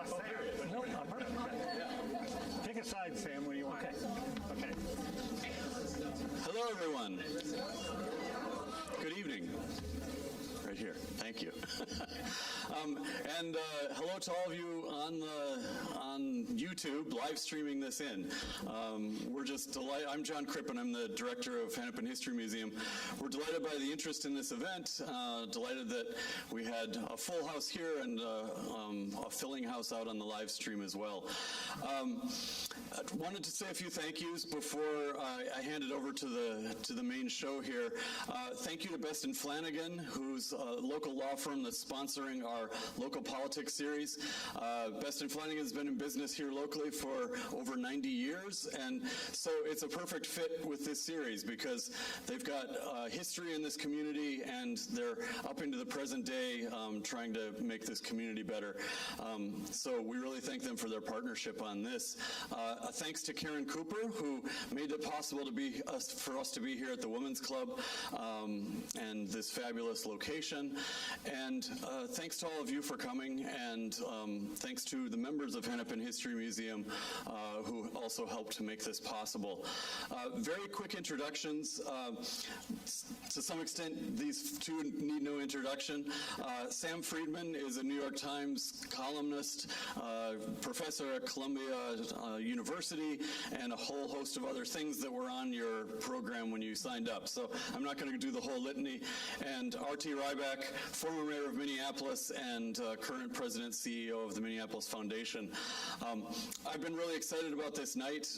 Sam. No, I'm perfect. Pick a side, Sam, when you want. Okay. Hello, everyone. Good evening. Right here. Thank you. And hello to all of you on YouTube, live streaming this in. We're just delighted. I'm John Crippen. I'm the director of Hennepin History Museum. We're delighted by the interest in this event. Delighted that we had a full house here and a filling house out on the live stream as well. I wanted to say a few thank yous before I hand it over to the main show here. Thank you to Best and Flanagan, who's a local law firm that's sponsoring our local politics series. Best and Flanagan has been in business here locally for over 90 years, and so it's a perfect fit with this series because they've got history in this community and they're up into the present day trying to make this community better. So we really thank them for their partnership on this. Thanks to Karen Cooper, who made it possible for us to be here at the Women's Club and this fabulous location. And thanks to all of you for coming, and thanks to the members of Hennepin History Museum who also helped to make this possible. Very quick introductions. To some extent, these two need no introduction. Sam Friedman is a New York Times columnist, professor at Columbia University, and a whole host of other things that were on your program when you signed up. So I'm not going to do the whole litany. And R.T. Rybak, former mayor of Minneapolis and current president CEO of the Minneapolis Foundation. I've been really excited about this night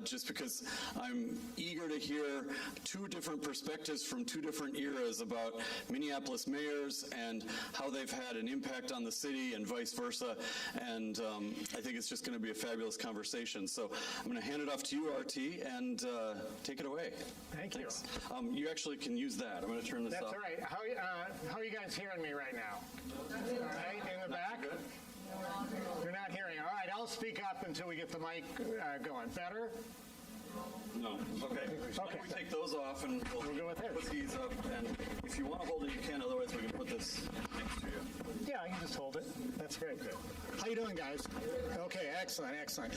just because I'm eager to hear two different perspectives from two different eras about Minneapolis mayors and how they've had an impact on the city and vice versa. And I think it's just going to be a fabulous conversation. So I'm going to hand it off to you, RT, and take it away. Thank you. You actually can use that. I'm going to turn this That's off. all right. How are you guys hearing me right now? All right, in the back? You're not hearing. All right, I'll speak up until we get the mic going. Better? No. Okay. Why don't we take those off and we'll go with this. put these up. And if you want to hold it, you can. Otherwise, we can put this next to you. Yeah, I can just hold it. That's great. Okay. How you doing, guys? Okay, excellent, excellent.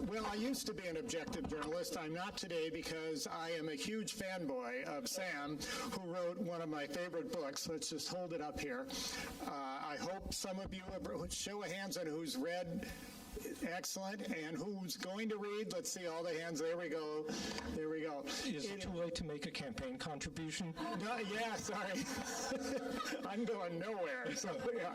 Well, I used to be an objective journalist. I'm not today because I am a huge fanboy of Sam, who wrote one of my favorite books. Let's just hold it up here. I hope some of you, show of hands on who's read. Excellent. And who's going to read? Let's see all the hands. There we go. There we go. Is it too late to make a campaign contribution? No, yeah, sorry. I'm going nowhere. So, yeah.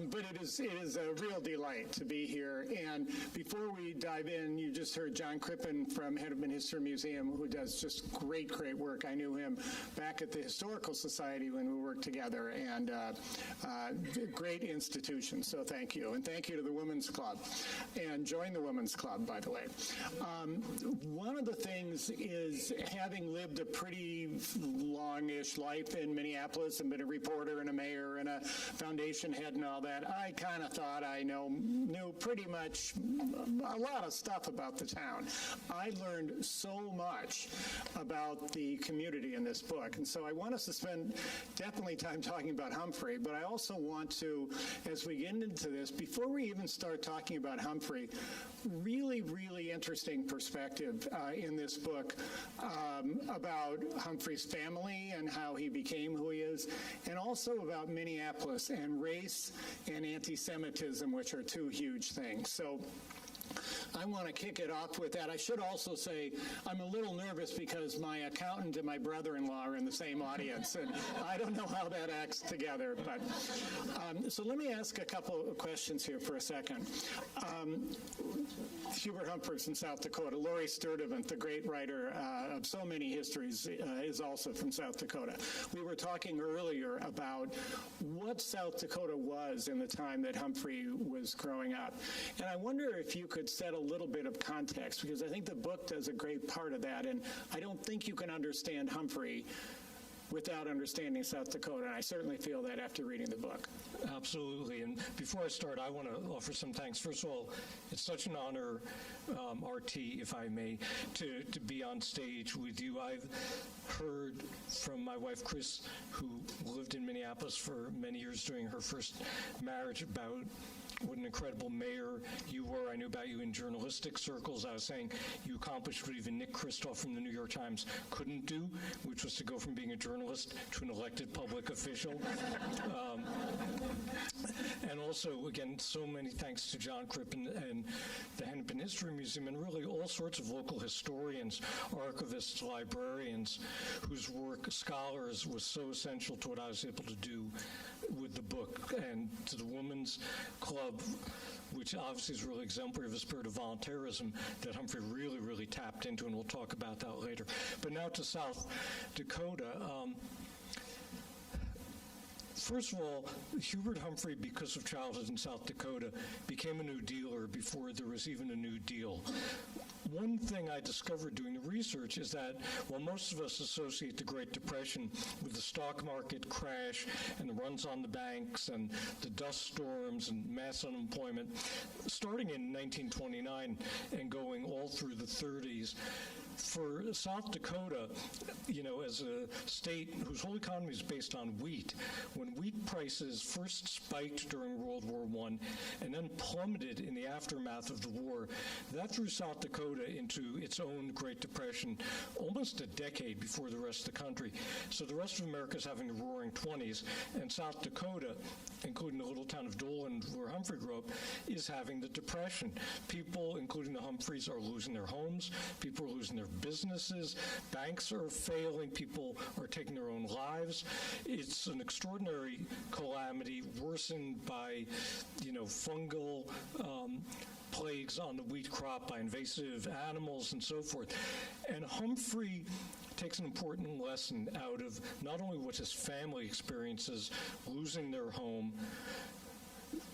But it is a real delight to be here. And before we dive in, you just heard John Crippen from Hennepin History Museum, who does just great, great work. I knew him back at the Historical Society when we worked together, and great institution. So thank you. And thank you to the Women's Club. And join the Women's Club, by the way. One of the things is, having lived a pretty long-ish life in Minneapolis and been a reporter and a mayor and a foundation head and all that, I kind of thought I knew pretty much a lot of stuff about the town. I learned so much about the community in this book. And so I want us to spend definitely time talking about Humphrey, but I also want to, as we get into this, before we even start talking about Humphrey, really, really interesting perspective in this book about Humphrey's family and how he became who he is, and also about Minneapolis and race and anti-Semitism, which are two huge things. So I want to kick it off with that. I should also say I'm a little nervous because my accountant and my brother-in-law are in the same audience, and I don't know how that acts together. But so let me ask a couple of questions here for a second. Huber Humphrey from South Dakota. Laurie Sturdivant, the great writer of so many histories, is also from South Dakota. We were talking earlier about what South Dakota was in the time that Humphrey was growing up. And I wonder if you could set a little bit of context, because I think the book does a great part of that. And I don't think you can understand Humphrey without understanding South Dakota, and I certainly feel that after reading the book. Absolutely. And before I start, I want to offer some thanks. First of all, it's such an honor, RT, if I may, to be on stage with you. I've heard from my wife, Chris, who lived in Minneapolis for many years during her first marriage, about what an incredible mayor you were. I knew about you in journalistic circles. I was saying you accomplished what even Nick Kristof from the New York Times couldn't do, which was to go from being a journalist to an elected public official. And also, again, so many thanks to John Crippen and the Hennepin History Museum, and really all sorts of local historians, archivists, librarians, whose work, scholars, was so essential to what I was able to do with the book, and to the Women's Club, which obviously is really exemplary of a spirit of volunteerism that Humphrey really, really tapped into, and we'll talk about that later. But now to South Dakota. First of all, Hubert Humphrey, because of childhood in South Dakota, became a New Dealer before there was even a New Deal. One thing I discovered doing the research is that while most of us associate the Great Depression with the stock market crash and the runs on the banks and the dust storms and mass unemployment, starting in 1929 and going all through the 30s, for South Dakota, as a state whose whole economy is based on wheat, when wheat prices first spiked during World War I and then plummeted in the aftermath of the war, that threw South Dakota into its own Great Depression almost a decade before the rest of the country. So the rest of America is having the roaring 20s, and South Dakota, including the little town of Dolan where Humphrey grew up, is having the Depression. People, including the Humphreys, are losing their homes. People are losing their businesses, banks are failing, people are taking their own lives. It's an extraordinary calamity worsened by, fungal plagues on the wheat crop, by invasive animals and so forth. And Humphrey takes an important lesson out of not only what his family experiences, losing their home,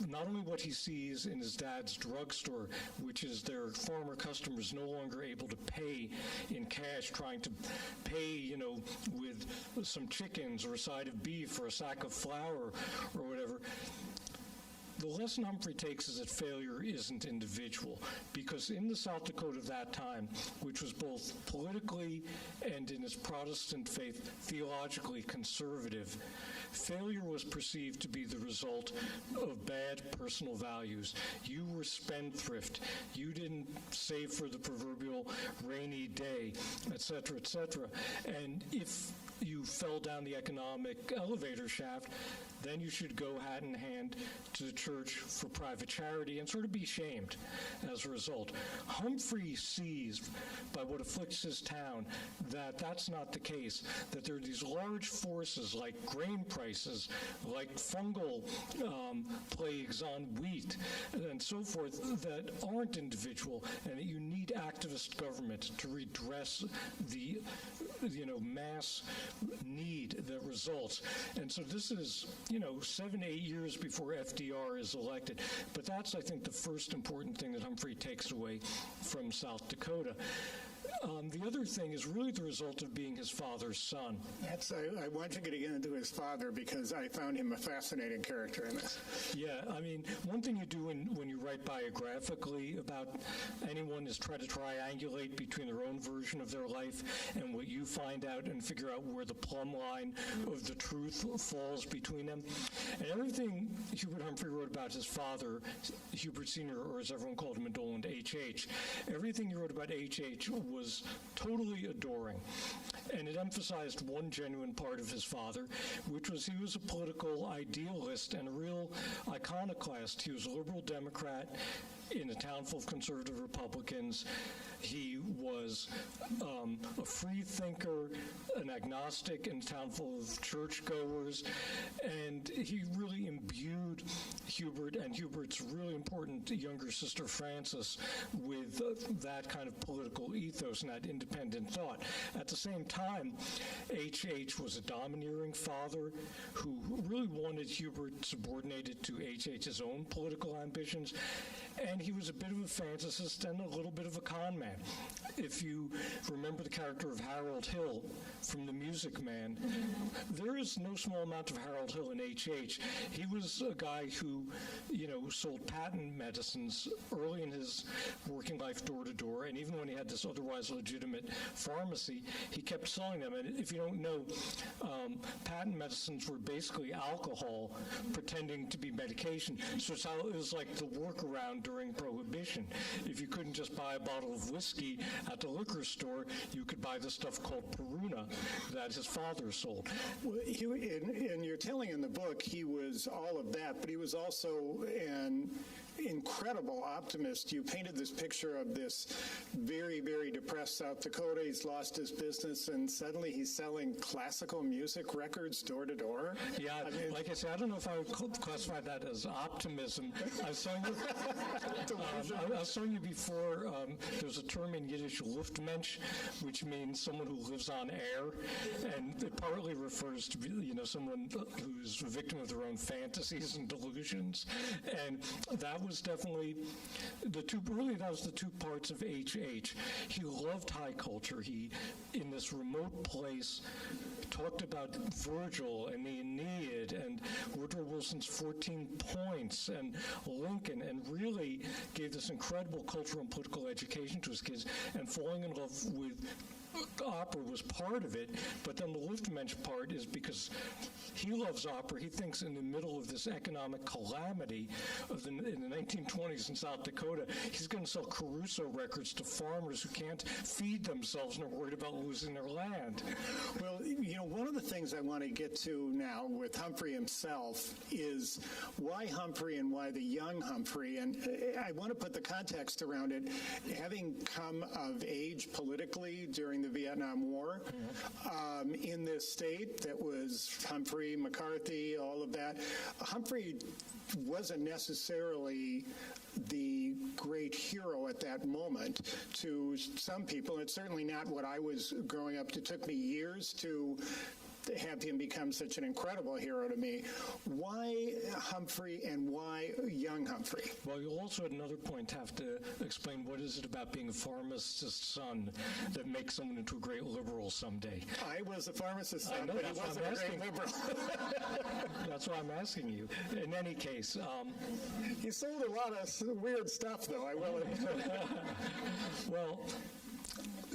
not only what he sees in his dad's drugstore, which is their former customers no longer able to pay in cash, trying to pay, with some chickens or a side of beef or a sack of flour or whatever. The lesson Humphrey takes is that failure isn't individual, because in the South Dakota of that time, which was both politically and in its Protestant faith theologically conservative, failure was perceived to be the result of bad personal values. You were spendthrift. You didn't save for the proverbial rainy day, et cetera, et cetera. And if you fell down the economic elevator shaft, then you should go hat in hand to the church for private charity and sort of be shamed as a result. Humphrey sees, by what afflicts his town, that that's not the case, that there are these large forces like grain prices, like fungal plagues on wheat, and so forth, that aren't individual, and that you need activist government to redress the mass need that results. And so this is 7 to 8 years before FDR is elected. But that's, I think, the first important thing that Humphrey takes away from South Dakota. The other thing is really the result of being his father's son. I want you to get into his father because I found him a fascinating character in this. Yeah, one thing you do when you write biographically about anyone is try to triangulate between their own version of their life and what you find out and figure out where the plumb line of the truth falls between them. And everything Hubert Humphrey wrote about his father, Hubert Sr., or as everyone called him in Dolan, H.H., everything he wrote about H.H. was totally adoring. And it emphasized one genuine part of his father, which was he was a political idealist and a real iconoclast. He was a liberal Democrat in a town full of conservative Republicans. He was a free thinker, an agnostic in a town full of churchgoers, and he really imbued Hubert and Hubert's really important younger sister Frances with that kind of political ethos and that independent thought. At the same time, H.H. was a domineering father who really wanted Hubert subordinated to H.H.'s own political ambitions. And he was a bit of a fantasist and a little bit of a con man. If you remember the character of Harold Hill from The Music Man, there is no small amount of Harold Hill in H.H. He was a guy who, sold patent medicines early in his working life door to door, and even when he had this otherwise legitimate pharmacy, he kept selling them. And if you don't know, patent medicines were basically alcohol pretending to be medication. So it was like the workaround during Prohibition. If you couldn't just buy a bottle of whiskey at the liquor store, you could buy the stuff called Peruna that his father sold. Well, and you're telling in the book he was all of that, but he was also an incredible optimist. You painted this picture of this very, very depressed South Dakota. He's lost his business, and suddenly he's selling classical music records door to door. Yeah, like I said, I don't know if I would classify that as optimism. I was telling you before, there's a term in Yiddish, Luftmensch, which means someone who lives on air, and it partly refers to someone who's a victim of their own fantasies and delusions. And that was definitely that was the two parts of H.H. He loved high culture. He, in this remote place, talked about Virgil and the Aeneid and Woodrow Wilson's 14 Points and Lincoln, and really gave this incredible cultural and political education to his kids, and falling in love with opera was part of it, but then the Luftmensch part is because he loves opera. He thinks in the middle of this economic calamity in the 1920s in South Dakota, he's going to sell Caruso records to farmers who can't feed themselves and are worried about losing their land. Well, one of the things I want to get to now with Humphrey himself is why Humphrey and why the young Humphrey, and I want to put the context around it. Having come of age politically during the Vietnam War, in this state that was Humphrey, McCarthy, all of that, Humphrey wasn't necessarily the great hero at that moment to some people. It's certainly not what I was growing up to. It took me years to have him become such an incredible hero to me. Why Humphrey and why young Humphrey? Well, you'll also at another point have to explain what is it about being a pharmacist's son that makes someone into a great liberal someday. I was a pharmacist's son, but he wasn't a great liberal. That's why I'm asking you. In any case. He sold a lot of weird stuff, though, I will admit. Well,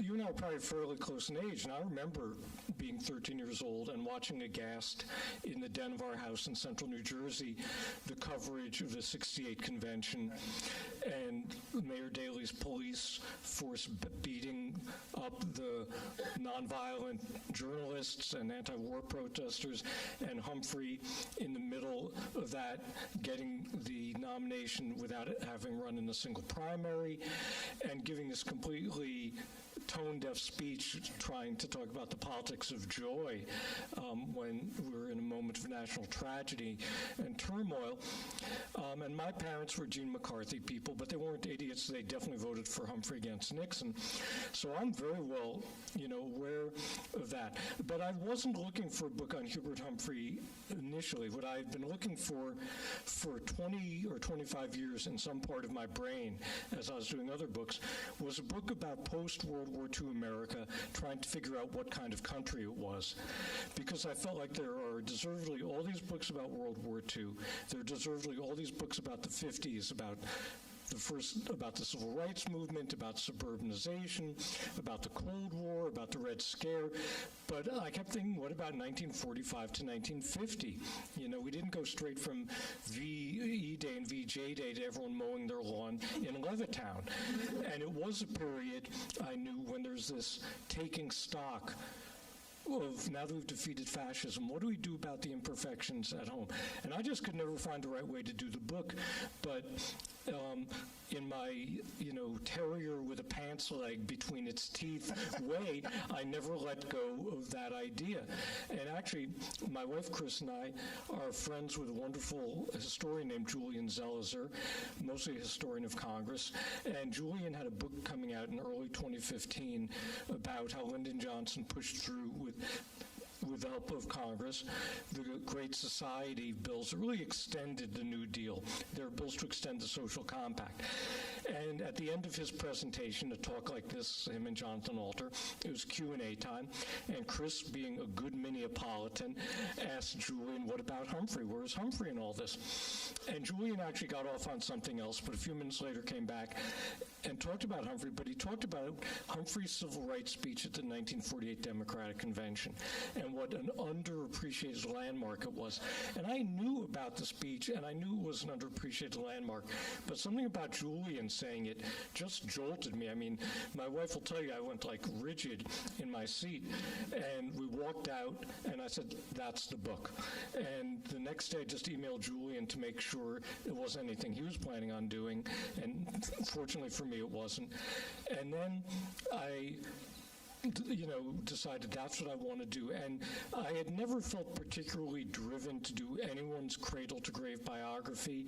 you and I are probably fairly close in age, and I remember being 13 years old and watching aghast in the den of our house in central New Jersey the coverage of the 68 convention and Mayor Daley's police force beating up the nonviolent journalists and anti-war protesters, and Humphrey in the middle of that getting the nomination without having run in a single primary and giving this completely tone-deaf speech trying to talk about the politics of joy when we're in a moment of national tragedy and turmoil. And my parents were Gene McCarthy people, but they weren't idiots. They definitely voted for Humphrey against Nixon. So I'm very well, aware of that. But I wasn't looking for a book on Hubert Humphrey initially. What I had been looking for 20 or 25 years in some part of my brain as I was doing other books was a book about post-World War II America, trying to figure out what kind of country it was. Because I felt like there are deservedly all these books about World War II. There are deservedly all these books about the 50s, about the Civil Rights Movement, about suburbanization, about the Cold War, about the Red Scare. But I kept thinking, what about 1945 to 1950? We didn't go straight from VE Day and VJ Day to everyone mowing their lawn in Levittown. And it was a period, I knew, when there's this taking stock of, now that we've defeated fascism, what do we do about the imperfections at home? And I just could never find the right way to do the book. But in my, terrier with a pants leg between its teeth way, I never let go of that idea. And actually, my wife Chris and I are friends with a wonderful historian named Julian Zelizer, mostly a historian of Congress. And Julian had a book coming out in early 2015 about how Lyndon Johnson pushed through with with the help of Congress, the Great Society bills that really extended the New Deal. They were bills to extend the social compact. And at the end of his presentation, a talk like this, him and Jonathan Alter, it was Q&A time, and Chris, being a good Minneapolitan, asked Julian, what about Humphrey? Where's Humphrey in all this? And Julian actually got off on something else, but a few minutes later came back and talked about Humphrey, but he talked about Humphrey's civil rights speech at the 1948 Democratic Convention and what an underappreciated landmark it was. And I knew about the speech, and I knew it was an underappreciated landmark, but something about Julian saying it just jolted me. I mean, my wife will tell you I went like rigid in my seat, and we walked out, and I said, that's the book. And the next day I just emailed Julian to make sure it wasn't anything he was planning on doing, and fortunately for me, it wasn't. And then I decided that's what I want to do. And I had never felt particularly driven to do anyone's cradle-to-grave biography.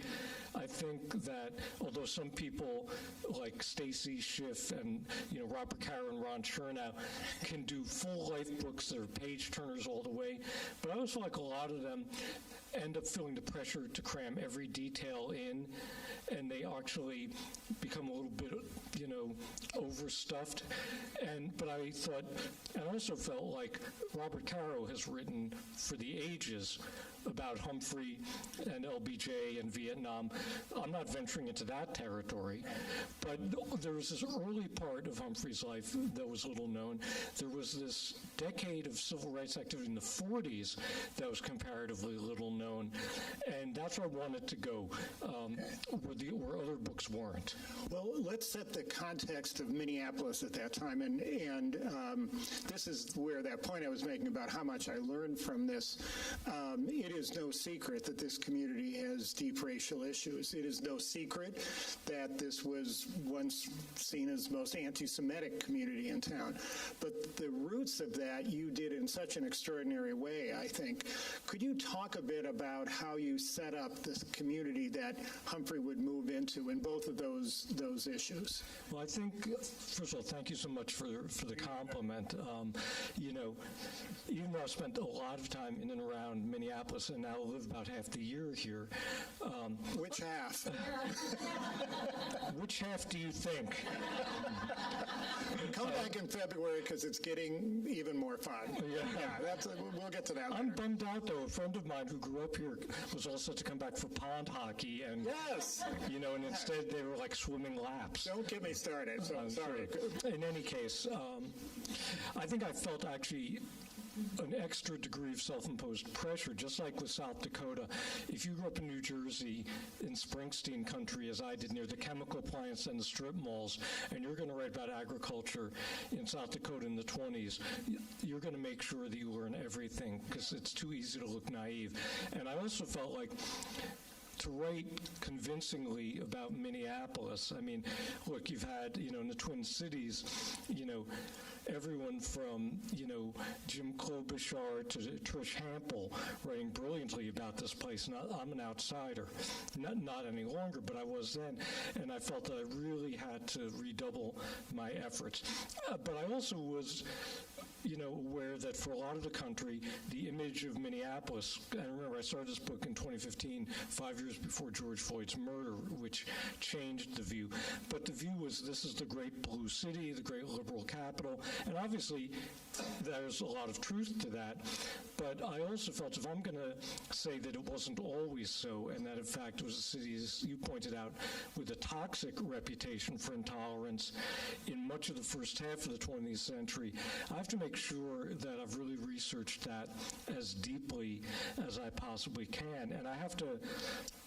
I think that although some people like Stacy Schiff and Robert Caro and Ron Chernow can do full life books that are page-turners all the way, but I always feel like a lot of them end up feeling the pressure to cram every detail in, and they actually become a little bit, overstuffed. But I thought, and I also felt like Robert Caro has written for the ages about Humphrey and LBJ and Vietnam. I'm not venturing into that territory, but there was this early part of Humphrey's life that was little known. There was this decade of civil rights activity in the 40s that was comparatively little known, and that's where I wanted to go, where other books weren't. Well, let's set the context of Minneapolis at that time, and this is where that point I was making about how much I learned from this. It is no secret that this community has deep racial issues. It is no secret that this was once seen as the most anti-Semitic community in town. But the roots of that you did in such an extraordinary way, I think. Could you talk a bit about how you set up this community that Humphrey would move into in both of those issues? Well, I think, first of all, thank you so much for the compliment. Even though I've spent a lot of time in and around Minneapolis and now live about half the year here. Which half? Which half do you think? Come back in February because it's getting even more fun. Yeah, we'll get to that later. I'm bummed out, though. A friend of mine who grew up here was all set to come back for pond hockey, and yes, and instead they were like swimming laps. Don't get me started. So I'm sorry. In any case, I think I felt actually an extra degree of self-imposed pressure, just like with South Dakota. If you grew up in New Jersey, in Springsteen country, as I did, near the chemical plants and the strip malls, and you're going to write about agriculture in South Dakota in the 20s, you're going to make sure that you learn everything, because it's too easy to look naive. And I also felt like to write convincingly about Minneapolis. I mean, look, you've had, in the Twin Cities, everyone from, Jim Klobuchar to Trish Hampel writing brilliantly about this place. And I'm an outsider, not any longer, but I was then, and I felt that I really had to redouble my efforts. But I also was aware that for a lot of the country, the image of Minneapolis, and remember I started this book in 2015, 5 years before George Floyd's murder, which changed the view. But the view was, this is the great blue city, the great liberal capital, and obviously there's a lot of truth to that. But I also felt if I'm going to say that it wasn't always so, and that in fact it was a city, as you pointed out, with a toxic reputation for intolerance in much of the first half of the 20th century, I have to make sure that I've really researched that as deeply as I possibly can. And I have to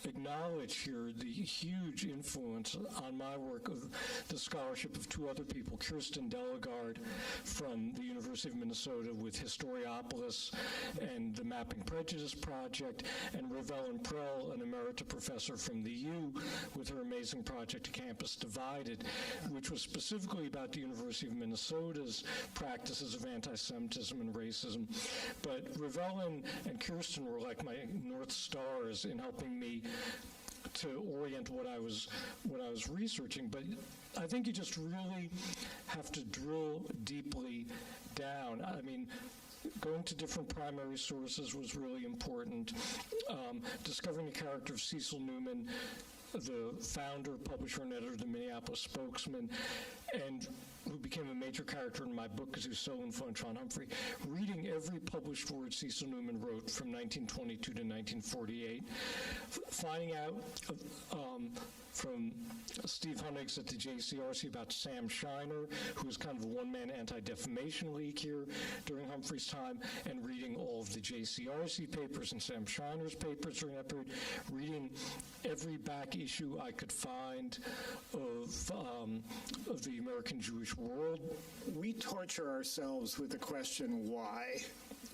acknowledge here the huge influence on my work of the scholarship of two other people, Kirsten Delegard from the University of Minnesota with Historiopolis and the Mapping Prejudice Project, and Ravel Prell, an emerita professor from the U, with her amazing project, Campus Divided, which was specifically about the University of Minnesota's practices of anti-Semitism and racism. But Ravel and Kirsten were like my North Stars in helping me to orient what I was researching. But I think you just really have to drill deeply down. I mean, going to different primary sources was really important. Discovering the character of Cecil Newman, the founder, publisher, and editor of the Minneapolis Spokesman, and who became a major character in my book because he was so influential on Humphrey. Reading every published word Cecil Newman wrote from 1922 to 1948, finding out from Steve Hunnigs at the JCRC about Sam Shiner, who was kind of a one-man anti-defamation league here during Humphrey's time, and reading all of the JCRC papers and Sam Shiner's papers during that period, reading every back issue I could find of the American Jewish World. We torture ourselves with the question, why?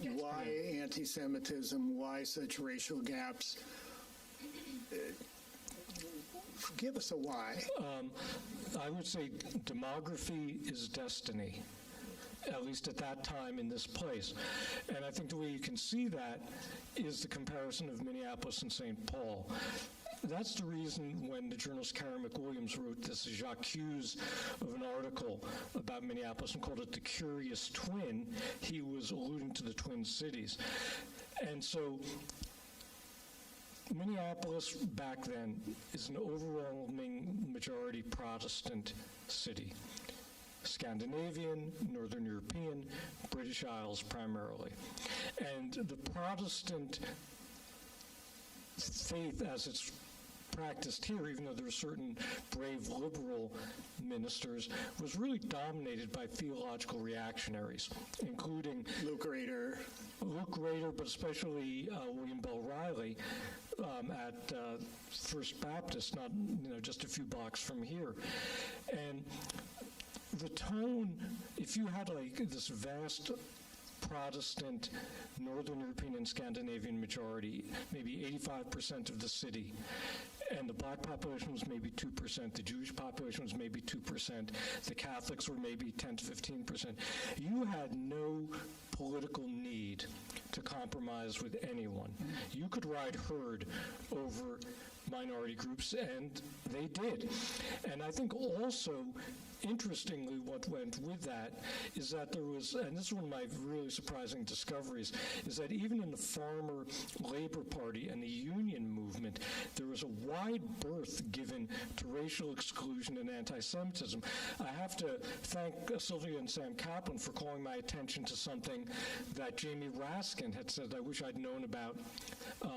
Why anti-Semitism? Why such racial gaps? Give us a why. I would say demography is destiny, at least at that time in this place. And I think the way you can see that is the comparison of Minneapolis and St. Paul. That's the reason when the journalist Karen McWilliams wrote this j'accuse of an article about Minneapolis and called it the curious twin, he was alluding to the Twin Cities. And so Minneapolis back then is an overwhelming majority Protestant city. Scandinavian, Northern European, British Isles primarily. And the Protestant faith as it's practiced here, even though there are certain brave liberal ministers, was really dominated by theological reactionaries, including Luke Rader, but especially William Bell Riley at First Baptist, not just a few blocks from here. And the tone, if you had like this vast Protestant, Northern European and Scandinavian majority, maybe 85% of the city, and the black population was maybe 2%, the Jewish population was maybe 2%, the Catholics were maybe 10 to 15%. You had no political need to compromise with anyone. You could ride herd over minority groups, and they did. And I think also, interestingly, what went with that is that there was, and this is one of my really surprising discoveries, is that even in the Farmer Labor Party and the union movement, there was a wide berth given to racial exclusion and anti-Semitism. I have to thank Sylvia and Sam Kaplan for calling my attention to something that Jamie Raskin had said I wish I'd known about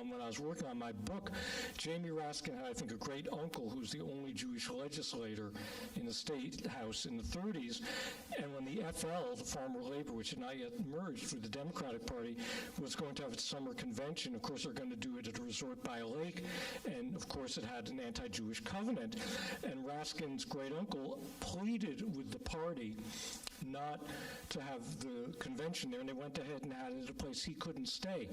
when I was working on my book. Jamie Raskin had, I think, a great uncle who's the only Jewish legislator in the state house in the 30s, and when the FL, the Farmer Labor, which had not yet merged with the Democratic Party, was going to have its summer convention, of course they're going to do it at a resort by a lake, and of course it had an anti-Jewish covenant, and Raskin's great uncle pleaded with the party not to have the convention there, and they went ahead and had it at a place he couldn't stay.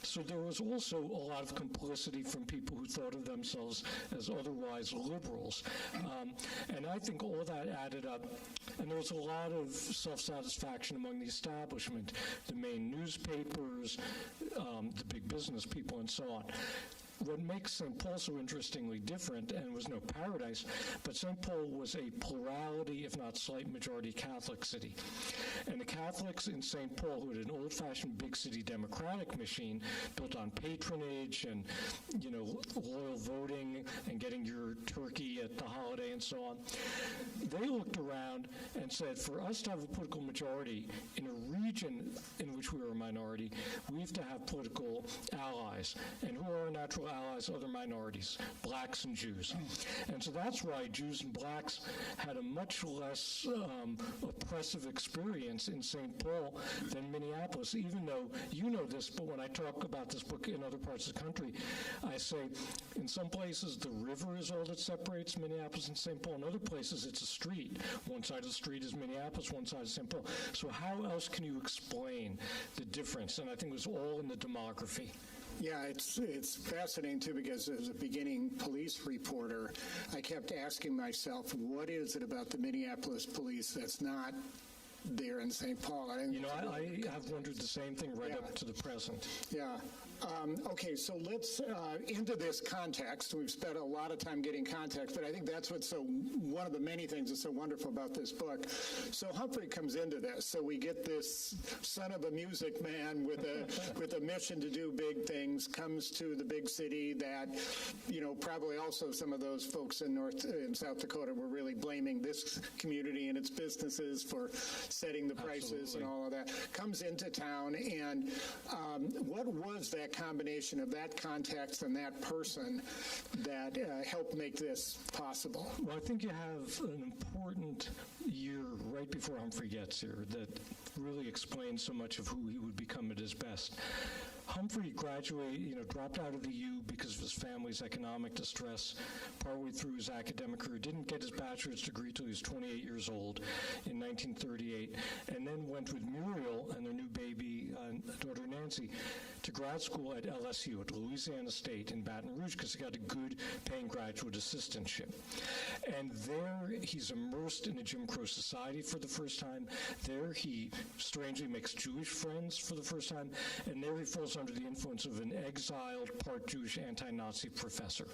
So there was also a lot of complicity from people who thought of themselves as otherwise liberals. And I think all that added up, and there was a lot of self-satisfaction among the establishment, the main newspapers, the big business people, and so on. What makes St. Paul so interestingly different, and was no paradise, but St. Paul was a plurality, if not slight majority, Catholic city. And the Catholics in St. Paul, who had an old-fashioned big city democratic machine built on patronage and, loyal voting and getting your turkey at the holiday and so on, they looked around and said, for us to have a political majority in a region in which we were a minority, we have to have political allies. And who are our natural allies? Other minorities, blacks and Jews. And so that's why Jews and blacks had a much less oppressive experience in St. Paul than Minneapolis, even though you know this, but when I talk about this book in other parts of the country, I say in some places the river is all that separates Minneapolis and St. Paul. In other places it's a street. One side of the street is Minneapolis, one side is St. Paul. So how else can you explain the difference? And I think it was all in the demography. Yeah, it's fascinating, too, because as a beginning police reporter, I kept asking myself, what is it about the Minneapolis police that's not there in St. Paul. I have wondered the same thing right up to the present. Yeah. Okay, so let's, into this context, we've spent a lot of time getting context, but I think that's what's one of the many things that's so wonderful about this book. So Humphrey comes into this, so we get this son of a music man with a mission to do big things, comes to the big city that, probably also some of those folks in North and South Dakota were really blaming this community and its businesses for setting the prices and all of that. Comes into town, and what was that combination of that context and that person that helped make this possible? Well, I think you have an important year right before Humphrey gets here that really explains so much of who he would become at his best. Humphrey dropped out of the U because of his family's economic distress partway through his academic career, didn't get his bachelor's degree till he was 28 years old in 1938, and then went with Muriel and their new baby, daughter Nancy, to grad school at LSU, at Louisiana State in Baton Rouge, because he got a good paying graduate assistantship. And there he's immersed in a Jim Crow society for the first time. There he strangely makes Jewish friends for the first time, and there he falls under the influence of an exiled, part Jewish, anti-Nazi professor.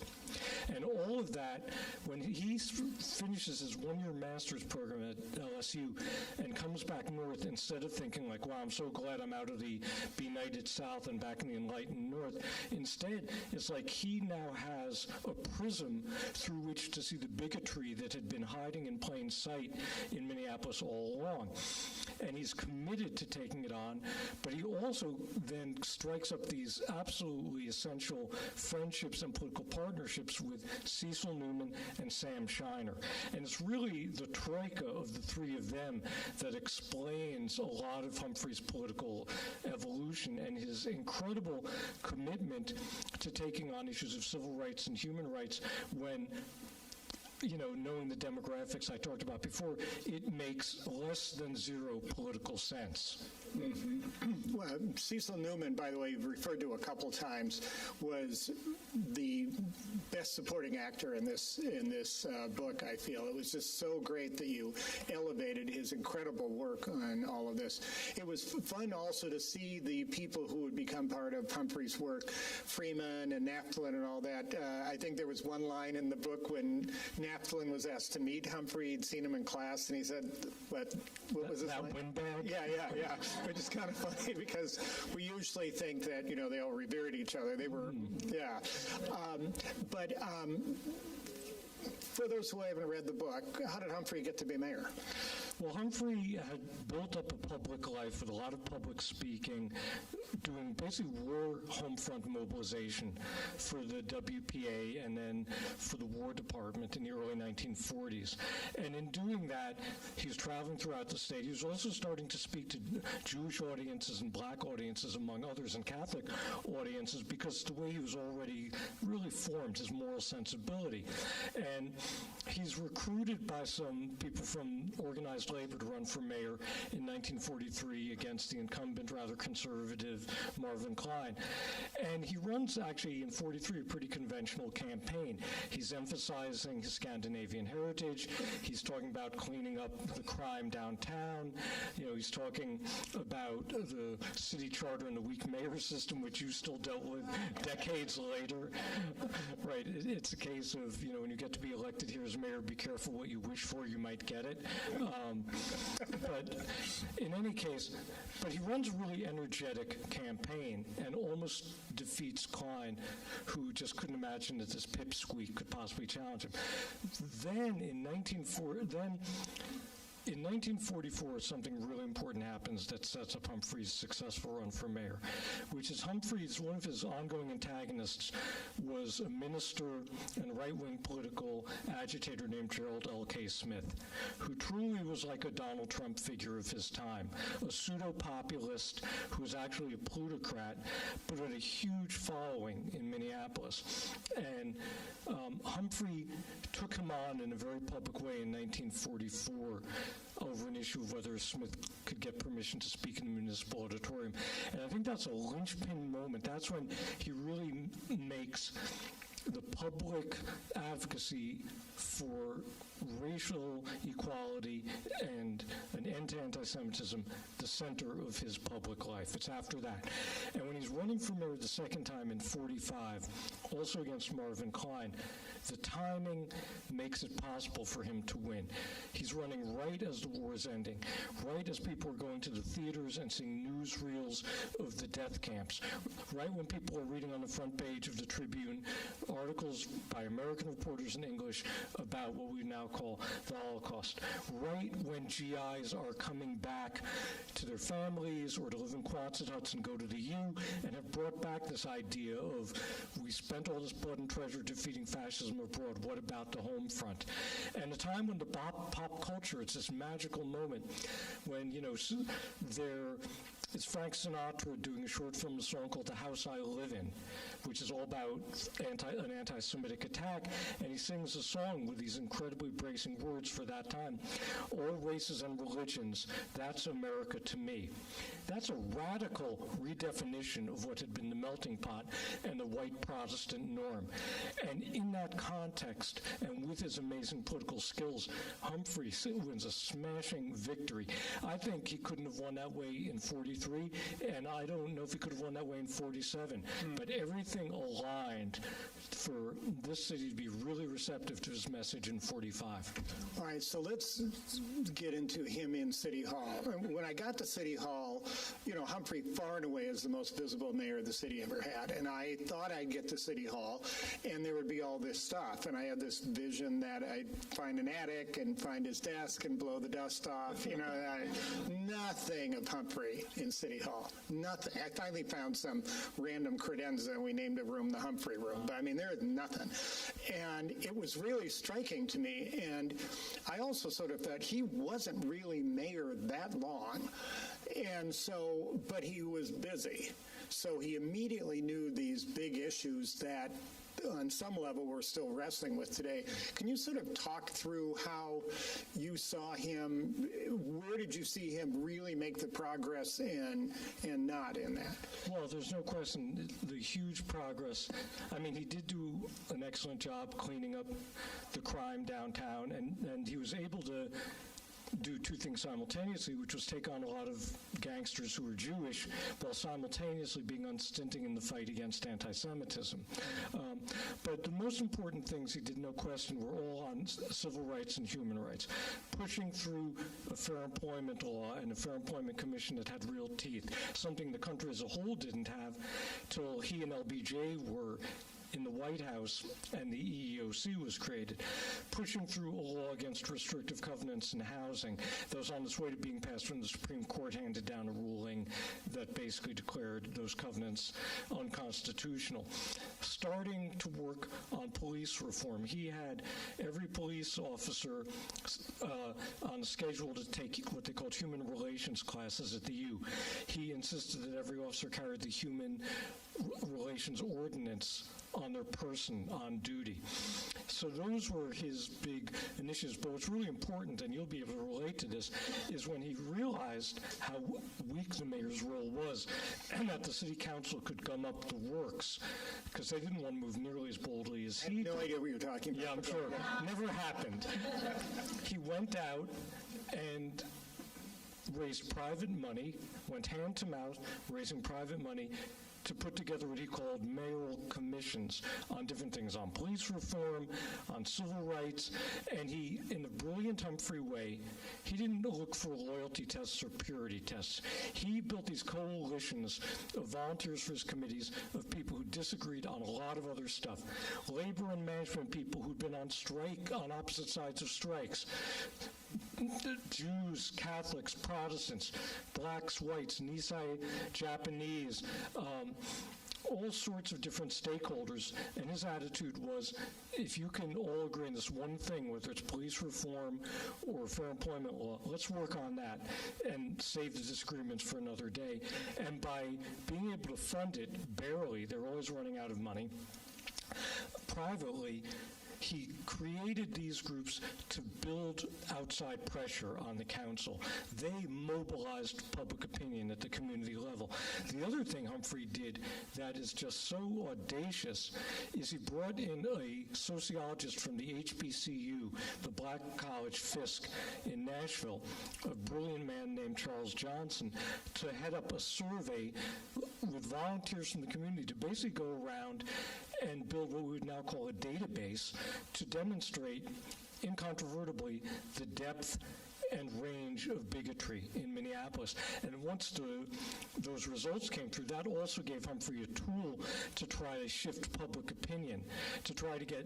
And all of that, when he finishes his one-year master's program at LSU and comes back north, instead of thinking like, wow, I'm so glad I'm out of the benighted South and back in the enlightened North, instead, it's like he now has a prism through which to see the bigotry that had been hiding in plain sight in Minneapolis all along. And he's committed to taking it on, but he also then strikes up these absolutely essential friendships and political partnerships with Cecil Newman and Sam Shiner. And it's really the troika of the three of them that explains a lot of Humphrey's political evolution and his incredible commitment to taking on issues of civil rights and human rights when, knowing the demographics I talked about before, it makes less than zero political sense. Mm-hmm. Well, Cecil Newman, by the way, you've referred to a couple times, was the best supporting actor in this book, I feel. It was just so great that you elevated his incredible work on all of this. It was fun also to see the people who would become part of Humphrey's work, Friedman and Naftalin and all that. I think there was one line in the book when Naftalin was asked to meet Humphrey. He'd seen him in class, and he said, what was his line? That windbag? Yeah. Which is kind of funny because we usually think that, they all revered each other. They were, But for those who haven't read the book, how did Humphrey get to be mayor? Well, Humphrey had built up a public life with a lot of public speaking, doing basically war home front mobilization for the WPA and then for the War Department in the early 1940s. And in doing that, he was traveling throughout the state. He was also starting to speak to Jewish audiences and black audiences, among others, and Catholic audiences, because the way he was already really formed, his moral sensibility. And he's recruited by some people from organized labor to run for mayor in 1943 against the incumbent, rather conservative Marvin Klein. And he runs, actually, in 43, a pretty conventional campaign. He's emphasizing his Scandinavian heritage. He's talking about cleaning up the crime downtown. He's talking about the city charter and the weak mayor system, which you still dealt with decades later. Right, it's a case of, when you get to be elected here as mayor, be careful what you wish for, you might get it. But in any case, he runs a really energetic campaign and almost defeats Klein, who just couldn't imagine that this pipsqueak could possibly challenge him. Then in 1944, something really important happens that sets up Humphrey's successful run for mayor, which is one of his ongoing antagonists was a minister and right-wing political agitator named Gerald L.K. Smith, who truly was like a Donald Trump figure of his time, a pseudo-populist who was actually a plutocrat, but had a huge following in Minneapolis. And Humphrey took him on in a very public way in 1944 over an issue of whether Smith could get permission to speak in the municipal auditorium. And I think that's a linchpin moment. That's when he really makes the public advocacy for racial equality and an end to anti-Semitism the center of his public life. It's after that. And when he's running for mayor the second time in 45, also against Marvin Klein, the timing makes it possible for him to win. He's running right as the war is ending, right as people are going to the theaters and seeing newsreels of the death camps, right when people are reading on the front page of the Tribune articles by American reporters in English about what we now call the Holocaust, right when GIs are coming back to their families or to live in Quonset huts and go to the U and have brought back this idea of we spent all this blood and treasure defeating fascism abroad, what about the home front? And a time when the pop culture, it's this magical moment when, it's Frank Sinatra doing a short film, a song called The House I Live In, which is all about an anti-Semitic attack, and he sings a song with these incredibly bracing words for that time. All races and religions, that's America to me. That's a radical redefinition of what had been the melting pot and the white Protestant norm. And in that context, and with his amazing political skills, Humphrey wins a smashing victory. I think he couldn't have won that way in 43, and I don't know if he could have won that way in 47. But everything aligned for this city to be really receptive to his message in 45. All right, so let's get into him in City Hall. When I got to City Hall, Humphrey far and away is the most visible mayor the city ever had. And I thought I'd get to City Hall and there would be all this stuff. And I had this vision that I'd find an attic and find his desk and blow the dust off. Nothing of Humphrey in City Hall. Nothing. I finally found some random credenza and we named a room the Humphrey Room. But there is nothing. And it was really striking to me. And I also sort of thought he wasn't really mayor that long. And so, but he was busy. So he immediately knew these big issues that on some level we're still wrestling with today. Can you sort of talk through how you saw him, where did you see him really make the progress and not in that? Well, there's no question the huge progress. He did do an excellent job cleaning up the crime downtown, and he was able to do two things simultaneously, which was take on a lot of gangsters who were Jewish while simultaneously being unstinting in the fight against anti-Semitism. But the most important things he did, no question, were all on civil rights and human rights, pushing through a fair employment law and a fair employment commission that had real teeth, something the country as a whole didn't have till he and LBJ were in the White House and the EEOC was created, pushing through a law against restrictive covenants in housing that was on its way to being passed when the Supreme Court handed down a ruling that basically declared those covenants unconstitutional. Starting to work on police reform. He had every police officer on a schedule to take what they called human relations classes at the U. He insisted that every officer carried the human relations ordinance on their person on duty. So those were his big initiatives. But what's really important, and you'll be able to relate to this, is when he realized how weak the mayor's role was and that the city council could gum up the works because they didn't want to move nearly as boldly as he did. I have no idea what you're talking about. Yeah, I'm sure. Never happened. He went out and raised private money, went hand to mouth, raising private money to put together what he called mayoral commissions on different things, on police reform, on civil rights, and he, in a brilliant Humphrey way, he didn't look for loyalty tests or purity tests. He built these coalitions of volunteers for his committees of people who disagreed on a lot of other stuff. Labor and management people who'd been on strike, on opposite sides of strikes. Jews, Catholics, Protestants, blacks, whites, Nisei, Japanese, all sorts of different stakeholders, and his attitude was, if you can all agree on this one thing, whether it's police reform or fair employment law, let's work on that and save the disagreements for another day. And by being able to fund it, barely, they're always running out of money, privately, he created these groups to build outside pressure on the council. They mobilized public opinion at the community level. The other thing Humphrey did that is just so audacious is he brought in a sociologist from the HBCU, the Black College Fisk in Nashville, a brilliant man named Charles Johnson, to head up a survey with volunteers from the community to basically go around and build what we would now call a database to demonstrate incontrovertibly the depth and range of bigotry in Minneapolis. And once those results came through, that also gave Humphrey a tool to try to shift public opinion, to try to get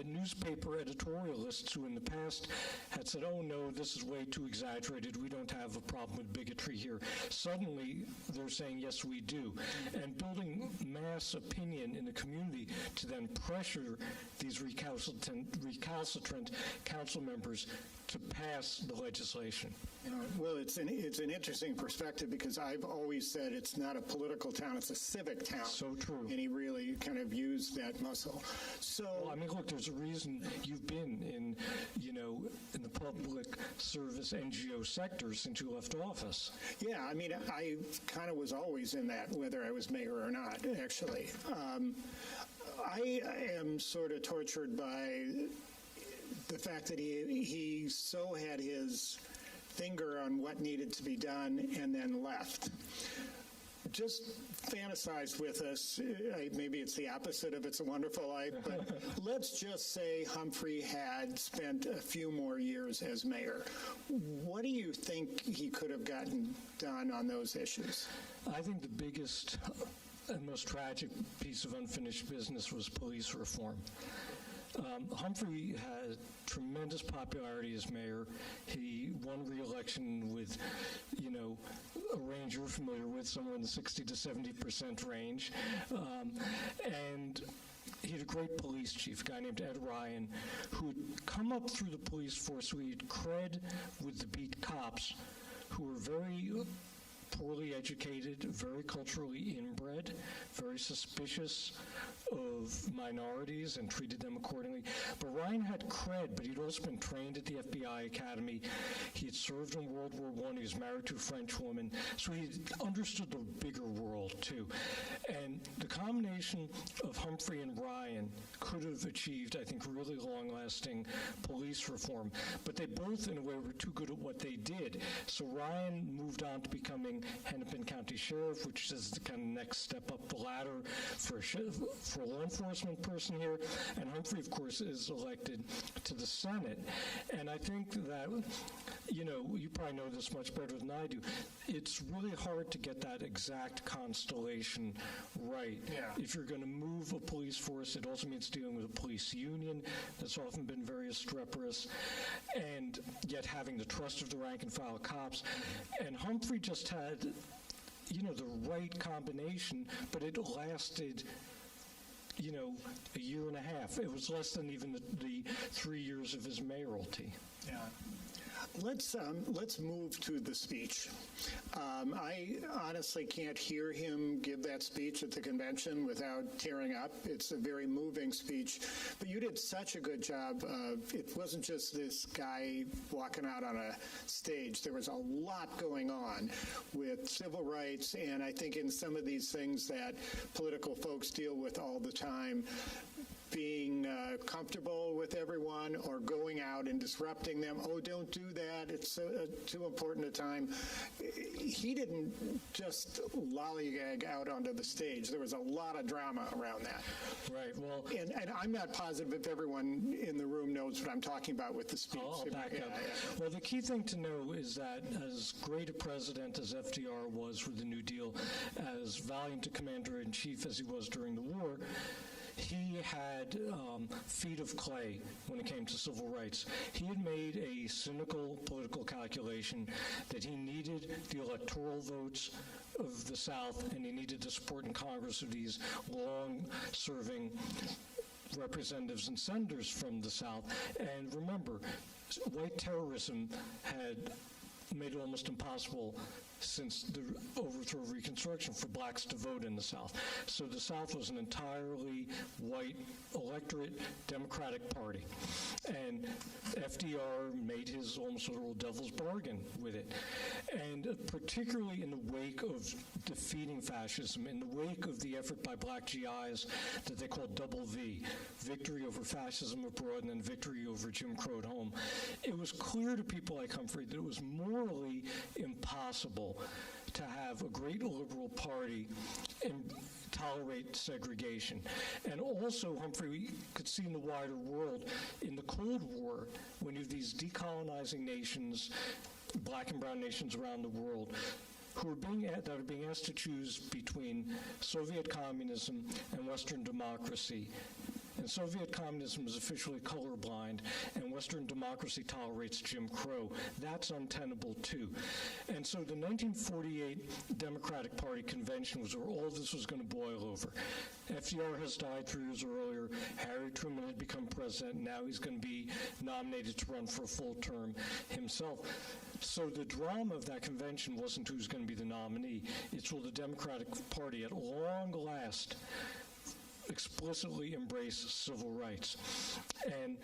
newspaper editorialists who in the past had said, oh no, this is way too exaggerated, we don't have a problem with bigotry here. Suddenly, they're saying, yes, we do. And building mass opinion in the community to then pressure these recalcitrant council members to pass the legislation. Well, it's an interesting perspective because I've always said it's not a political town, it's a civic town. So true. And he really kind of used that muscle. So, well, I mean, look, there's a reason you've been in the public service NGO sector since you left office. Yeah, I mean, I kind of was always in that, whether I was mayor or not, actually. I am sort of tortured by the fact that he so had his finger on what needed to be done and then left. Just fantasize with us, maybe it's the opposite of It's a Wonderful Life, but let's just say Humphrey had spent a few more years as mayor. What do you think he could have gotten done on those issues? I think the biggest and most tragic piece of unfinished business was police reform. Humphrey had tremendous popularity as mayor. He won re-election with, a range you're familiar with, somewhere in the 60 to 70% range. And he had a great police chief, a guy named Ed Ryan, who had come up through the police force, so he had cred with the beat cops, who were very poorly educated, very culturally inbred, very suspicious of minorities and treated them accordingly. But Ryan had cred, but he'd also been trained at the FBI Academy. He had served in World War I. He was married to a French woman. So he understood the bigger world, too. And the combination of Humphrey and Ryan could have achieved, I think, really long-lasting police reform. But they both, in a way, were too good at what they did. So Ryan moved on to becoming Hennepin County Sheriff, which is the kind of next step up the ladder for a law enforcement person here. And Humphrey, of course, is elected to the Senate. And I think that, you probably know this much better than I do, it's really hard to get that exact constellation right. Yeah. If you're going to move a police force, it also means dealing with a police union that's often been very obstreperous, and yet having the trust of the rank and file cops. And Humphrey just had, the right combination, but it lasted a year and a half. It was less than even the 3 years of his mayoralty. Yeah. Let's move to the speech. I honestly can't hear him give that speech at the convention without tearing up. It's a very moving speech, but you did such a good job. It wasn't just this guy walking out on a stage. There was a lot going on with civil rights, and I think in some of these things that political folks deal with all the time, being comfortable with everyone or going out and disrupting them. Oh, don't do that. It's too important a time. He didn't just lollygag out onto the stage. There was a lot of drama around that. Right. Well, and I'm not positive if everyone in the room knows what I'm talking about with the speech. I'll back up. Yeah. Well, the key thing to know is that as great a president as FDR was with the New Deal, as valiant a commander-in-chief as he was during the war, he had feet of clay when it came to civil rights. He had made a cynical political calculation that he needed the electoral votes of the South, and he needed the support in Congress of these long-serving representatives and senators from the South. And remember, white terrorism had made it almost impossible since the overthrow of Reconstruction for blacks to vote in the South. So the South was an entirely white electorate Democratic Party. And FDR made his almost literal devil's bargain with it. And particularly in the wake of defeating fascism, in the wake of the effort by black GIs that they called Double V, victory over fascism abroad and then victory over Jim Crow at home, it was clear to people like Humphrey that it was morally impossible to have a great liberal party and tolerate segregation. And also, Humphrey could see in the wider world, in the Cold War, when you have these decolonizing nations, black and brown nations around the world, that are being asked to choose between Soviet communism and Western democracy. And Soviet communism is officially colorblind, and Western democracy tolerates Jim Crow. That's untenable, too. And so the 1948 Democratic Party convention was where all of this was going to boil over. FDR has died 3 years earlier. Harry Truman had become president. Now he's going to be nominated to run for a full term himself. So the drama of that convention wasn't who's going to be the nominee. It's will the Democratic Party at long last explicitly embrace civil rights. And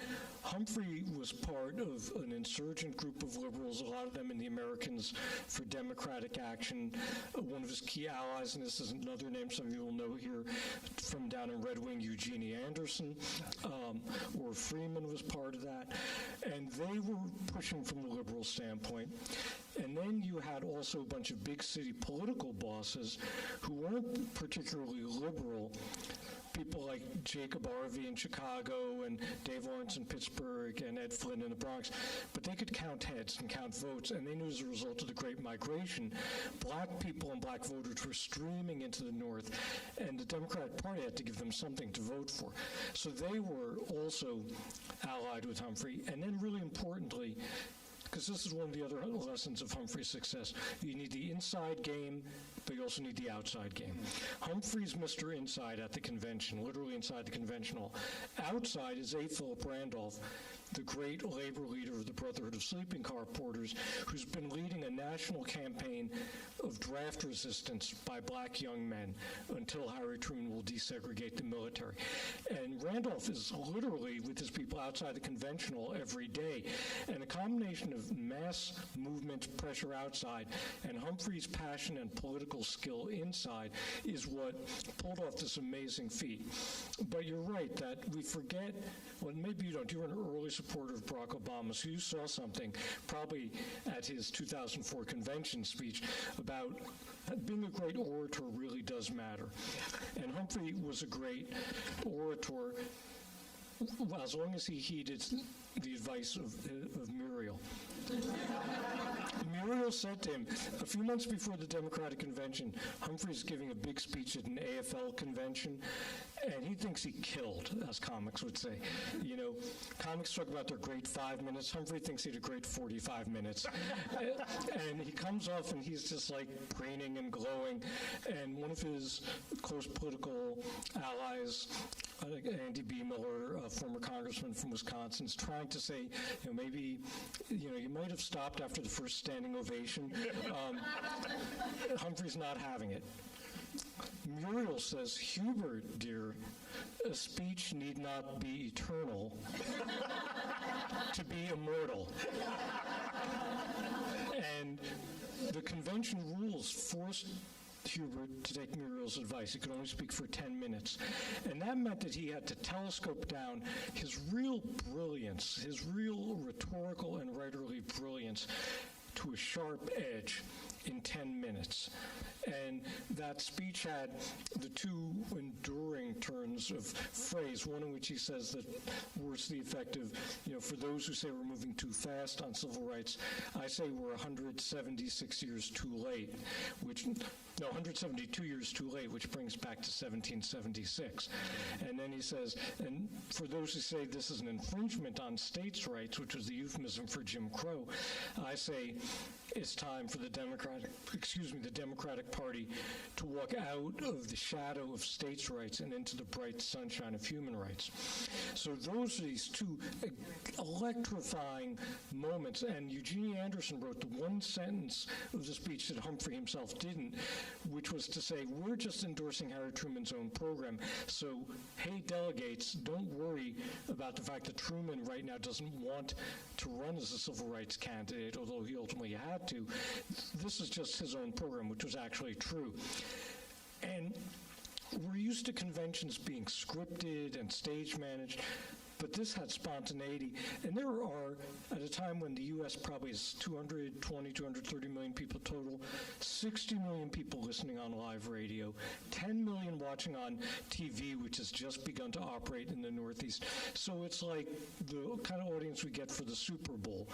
Humphrey was part of an insurgent group of liberals, a lot of them in the Americans for Democratic Action. One of his key allies, and this is another name some of you will know here from down in Red Wing, Eugenie Anderson, or Friedman was part of that. And they were pushing from the liberal standpoint. And then you had also a bunch of big city political bosses who weren't particularly liberal, people like Jacob Arvey in Chicago and Dave Lawrence in Pittsburgh and Ed Flynn in the Bronx, but they could count heads and count votes, and they knew as a result of the Great Migration, black people and black voters were streaming into the North, and the Democratic Party had to give them something to vote for. So they were also allied with Humphrey, and then really importantly, because this is one of the other lessons of Humphrey's success. You need the inside game, but you also need the outside game. Humphrey's Mr. Inside at the convention, literally inside the convention hall. Outside is A. Philip Randolph, the great labor leader of the Brotherhood of Sleeping Car Porters, who's been leading a national campaign of draft resistance by black young men until Harry Truman will desegregate the military. And Randolph is literally with his people outside the convention hall every day. And a combination of mass movement pressure outside and Humphrey's passion and political skill inside is what pulled off this amazing feat. But you're right that we forget, well, maybe you don't, you were an early supporter of Barack Obama, so you saw something probably at his 2004 convention speech about being a great orator really does matter. And Humphrey was a great orator as long as he heeded the advice of Muriel. Muriel said to him, a few months before the Democratic Convention, Humphrey's giving a big speech at an AFL convention, and he thinks he killed, as comics would say. You know, comics talk about their great 5 minutes. Humphrey thinks he had a great 45 minutes. And he comes off and he's just like preening and glowing. And one of his close political allies, Andy B. Miller, a former congressman from Wisconsin, is trying to say, maybe, you might have stopped after the first standing ovation. Humphrey's not having it. Muriel says, Hubert, dear, a speech need not be eternal to be immortal. And the convention rules forced Hubert to take Muriel's advice. He could only speak for 10 minutes. And that meant that he had to telescope down his real brilliance, his real rhetorical and writerly brilliance to a sharp edge in 10 minutes. And that speech had the two enduring turns of phrase, one in which he says that words to the effect of, for those who say we're moving too fast on civil rights, I say we're 176 years too late, 172 years too late, which brings back to 1776. And then he says, and for those who say this is an infringement on states' rights, which was the euphemism for Jim Crow, I say it's time for the Democratic Democratic Party to walk out of the shadow of states' rights and into the bright sunshine of human rights. So those are these two electrifying moments. And Eugenie Anderson wrote the one sentence of the speech that Humphrey himself didn't, which was to say, we're just endorsing Harry Truman's own program. So, hey, delegates, don't worry about the fact that Truman right now doesn't want to run as a civil rights candidate, although he ultimately had to. This is just his own program, which was actually true. And we're used to conventions being scripted and stage managed, but this had spontaneity. And there are, at a time when the U.S. probably is 220, 230 million people total, 60 million people listening on live radio, 10 million watching on TV, which has just begun to operate in the Northeast. So it's like the kind of audience we get for the Super Bowl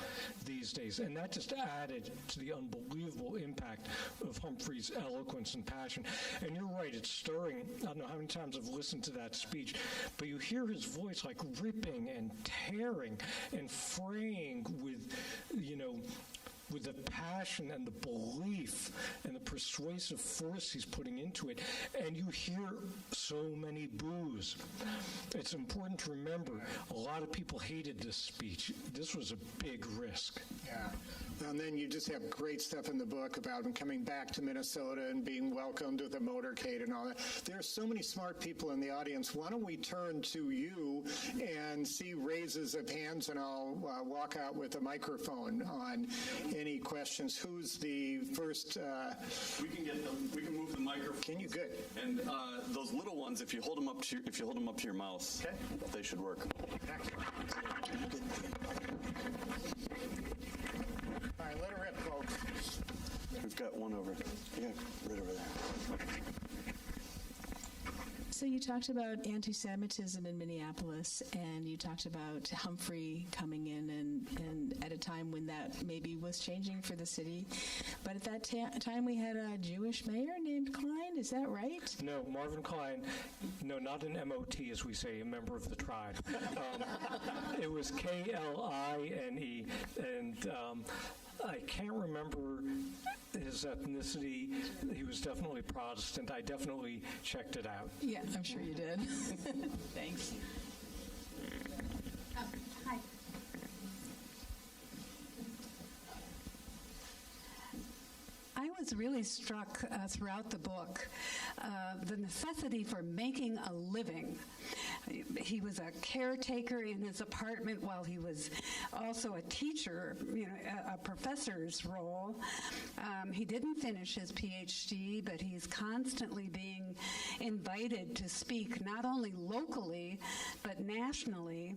these days. And that just added to the unbelievable impact of Humphrey's eloquence and passion. And you're right, it's stirring. I don't know how many times I've listened to that speech, but you hear his voice like ripping and tearing and fraying with, with the passion and the belief and the persuasive force he's putting into it. And you hear so many boos. It's important to remember, a lot of people hated this speech. This was a big risk. Yeah. And then you just have great stuff in the book about him coming back to Minnesota and being welcomed with a motorcade and all that. There are so many smart people in the audience. Why don't we turn to you and see raises of hands, and I'll walk out with a microphone on any questions. Who's the first? We can move the microphone. Can you? Good. And those little ones, if you hold them up to your mouth, okay, they should work. All right, let it rip, folks. We've got one over. Yeah, right over there. So you talked about anti-Semitism in Minneapolis, and you talked about Humphrey coming in and at a time when that maybe was changing for the city. But at that time we had a Jewish mayor named Klein, is that right? No, Marvin Klein, no, not an MOT, as we say, a member of the tribe. It was K-L-I-N-E, and I can't remember his ethnicity. He was definitely Protestant. I definitely checked it out. Yeah, I'm sure you did. Thanks. Hi. I was really struck throughout the book the necessity for making a living. He was a caretaker in his apartment while he was also a teacher, a professor's role. He didn't finish his PhD, but he's constantly being invited to speak not only locally, but nationally.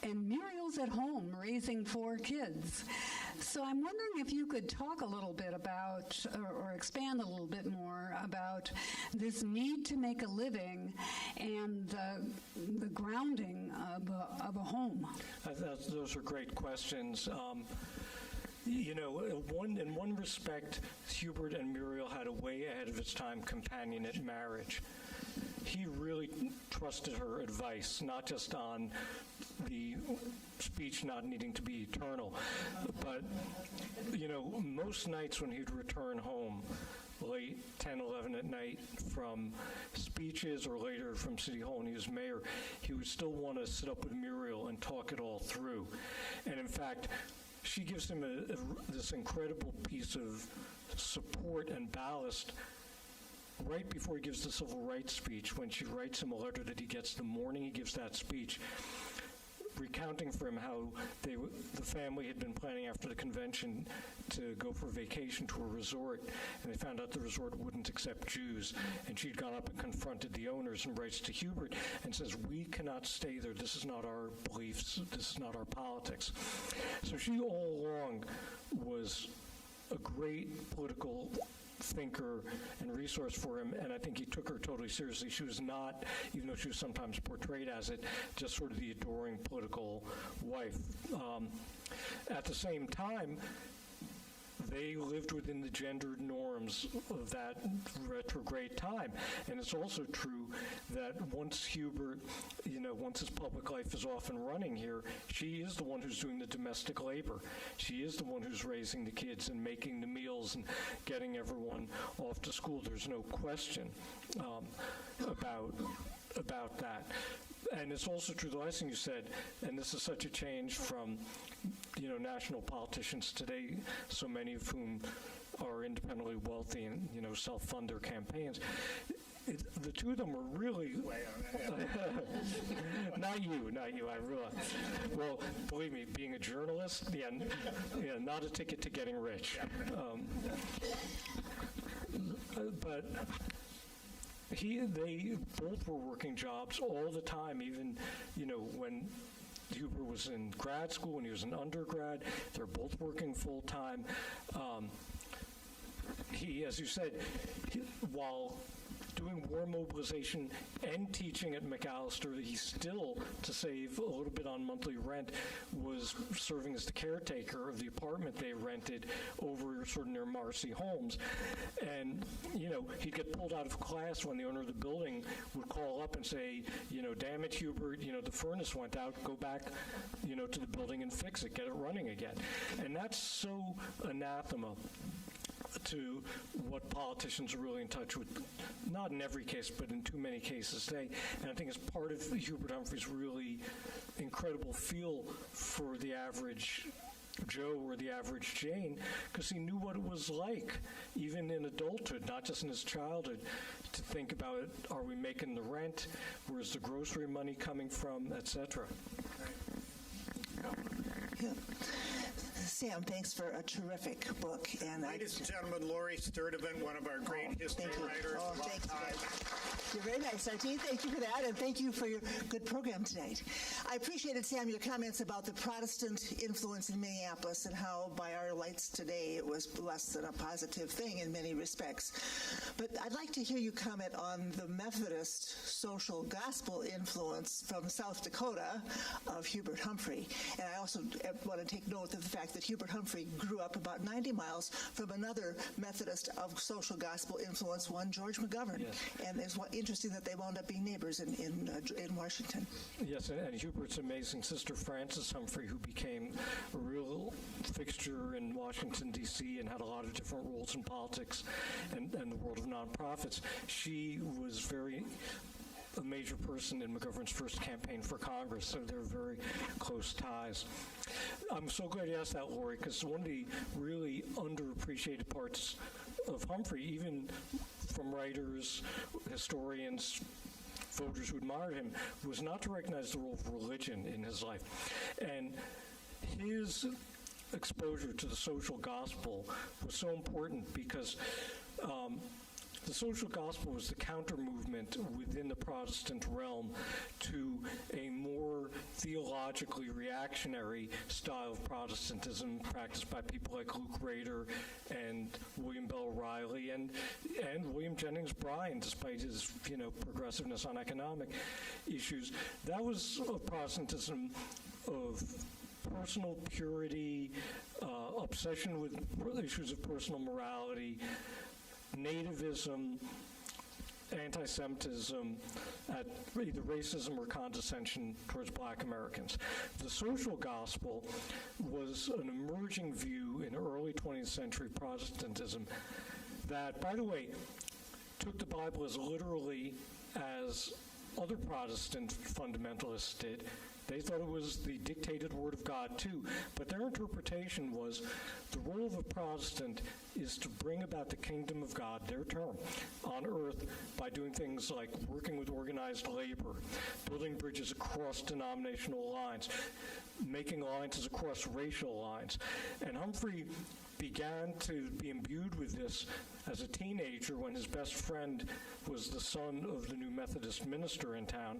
And Muriel's at home raising 4 kids. So I'm wondering if you could talk a little bit about, or expand a little bit more about this need to make a living and the grounding of a home. Those are great questions. In one respect, Hubert and Muriel had a way ahead of its time companionate marriage. He really trusted her advice, not just on the speech not needing to be eternal, but, most nights when he'd return home, late 10, 11 at night from speeches or later from City Hall when he was mayor, he would still want to sit up with Muriel and talk it all through. And in fact, she gives him this incredible piece of support and ballast right before he gives the civil rights speech, when she writes him a letter that he gets the morning he gives that speech, recounting for him how the family had been planning after the convention to go for vacation to a resort, and they found out the resort wouldn't accept Jews, and she'd gone up and confronted the owners and writes to Hubert and says, we cannot stay there. This is not our beliefs. This is not our politics. So she all along was a great political thinker and resource for him, and I think he took her totally seriously. She was not, even though she was sometimes portrayed as it, just sort of the adoring political wife. At the same time, they lived within the gendered norms of that retrograde time. And it's also true that once Hubert, once his public life is off and running here, she is the one who's doing the domestic labor. She is the one who's raising the kids and making the meals and getting everyone off to school. There's no question about that. And it's also true, the last thing you said, and this is such a change from, national politicians today, so many of whom are independently wealthy and, self-fund their campaigns. The two of them were really... Not you, I realize. Well, believe me, being a journalist, not a ticket to getting rich. But... They both were working jobs all the time, even, when Huber was in grad school, when he was an undergrad. They're both working full-time. He, as you said, while doing war mobilization and teaching at McAllister, he still, to save a little bit on monthly rent, was serving as the caretaker of the apartment they rented over sort of near Marcy Holmes. And, he'd get pulled out of class when the owner of the building would call up and say, damn it, Hubert, the furnace went out, go back, to the building and fix it, get it running again. And that's so anathema to what politicians are really in touch with, not in every case, but in too many cases today. And I think it's part of Hubert Humphrey's really incredible feel for the average Joe or the average Jane, because he knew what it was like, even in adulthood, not just in his childhood, to think about, are we making the rent, where's the grocery money coming from, etc. Yeah. Sam, thanks for a terrific book. And Ladies and gentlemen, Laurie Sturdivant, one of our great history writers. Thanks. You're very nice, R.T. Thank you for that, and thank you for your good program tonight. I appreciated, Sam, your comments about the Protestant influence in Minneapolis and how, by our lights today, it was less than a positive thing in many respects. But I'd like to hear you comment on the Methodist social gospel influence from South Dakota of Hubert Humphrey. And I also want to take note of the fact that Hubert Humphrey grew up about 90 miles from another Methodist of social gospel influence, one George McGovern. Yes. And it's interesting that they wound up being neighbors in Washington. Yes, and Hubert's amazing sister, Frances Humphrey, who became a real fixture in Washington, D.C., and had a lot of different roles in politics and the world of nonprofits. She was a major person in McGovern's first campaign for Congress, so they're very close ties. I'm so glad you asked that, Laurie, because one of the really underappreciated parts of Humphrey, even from writers, historians, voters who admired him, was not to recognize the role of religion in his life. And his exposure to the social gospel was so important because the social gospel was the counter-movement within the Protestant realm to a more theologically reactionary style of Protestantism practiced by people like Luke Rader and William Bell O'Reilly and William Jennings Bryan, despite his progressiveness on economic issues. That was a Protestantism of personal purity, obsession with issues of personal morality, nativism, anti-Semitism, either racism or condescension towards black Americans. The social gospel was an emerging view in early 20th century Protestantism that, by the way, took the Bible as literally as other Protestant fundamentalists did. They thought it was the dictated word of God, too. But their interpretation was the role of a Protestant is to bring about the kingdom of God, their term, on earth by doing things like working with organized labor, building bridges across denominational lines, making alliances across racial lines. And Humphrey began to be imbued with this as a teenager when his best friend was the son of the new Methodist minister in town.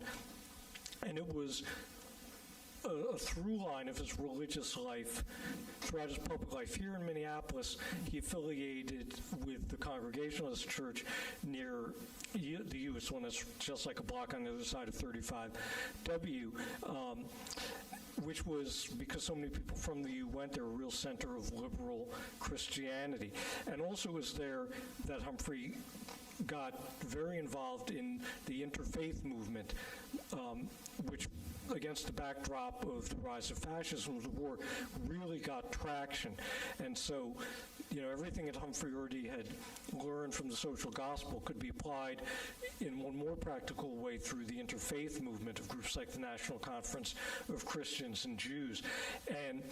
And it was a through line of his religious life throughout his public life. Here in Minneapolis, he affiliated with the Congregationalist Church near the U. It's one that's just like a block on the other side of 35W. which was, because so many people from the U went there, a real center of liberal Christianity. And also it was there that Humphrey got very involved in the interfaith movement, which, against the backdrop of the rise of fascism of the war, really got traction. And so, everything that Humphrey already had learned from the social gospel could be applied in one more practical way through the interfaith movement of groups like the National Conference of Christians and Jews. And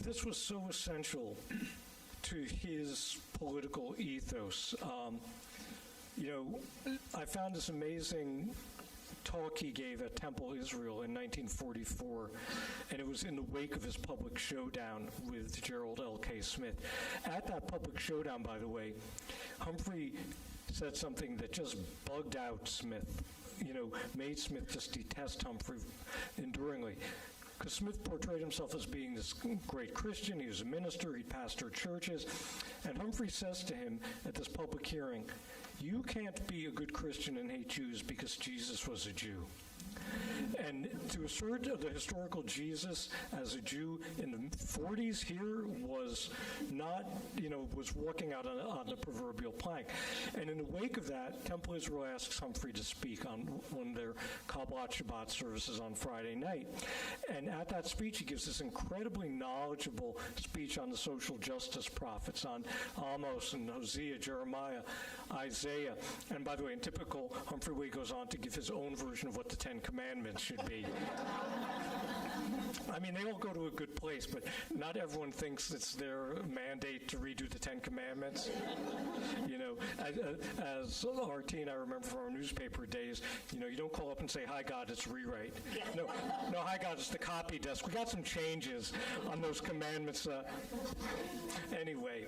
this was so essential to his political ethos. I found this amazing talk he gave at Temple Israel in 1944, and it was in the wake of his public showdown with Gerald L.K. Smith. At that public showdown, by the way, Humphrey said something that just bugged out Smith, made Smith just detest Humphrey enduringly. Because Smith portrayed himself as being this great Christian. He was a minister. He pastored churches. And Humphrey says to him at this public hearing, "You can't be a good Christian and hate Jews because Jesus was a Jew." And to assert the historical Jesus as a Jew in the 40s here was not, was walking out on the proverbial plank. And in the wake of that, Temple Israel asks Humphrey to speak on one of their Kabbalat Shabbat services on Friday night. And at that speech, he gives this incredibly knowledgeable speech on the social justice prophets, on Amos and Hosea, Jeremiah, Isaiah. And by the way, in typical Humphrey way, goes on to give his own version of what the Ten Commandments should be. I mean, they all go to a good place, but not everyone thinks it's their mandate to redo the Ten Commandments. As R.T. and I remember from our newspaper days, you don't call up and say, "Hi, God, it's rewrite." No, "Hi, God, it's the copy desk. We got some changes on those commandments." Anyway,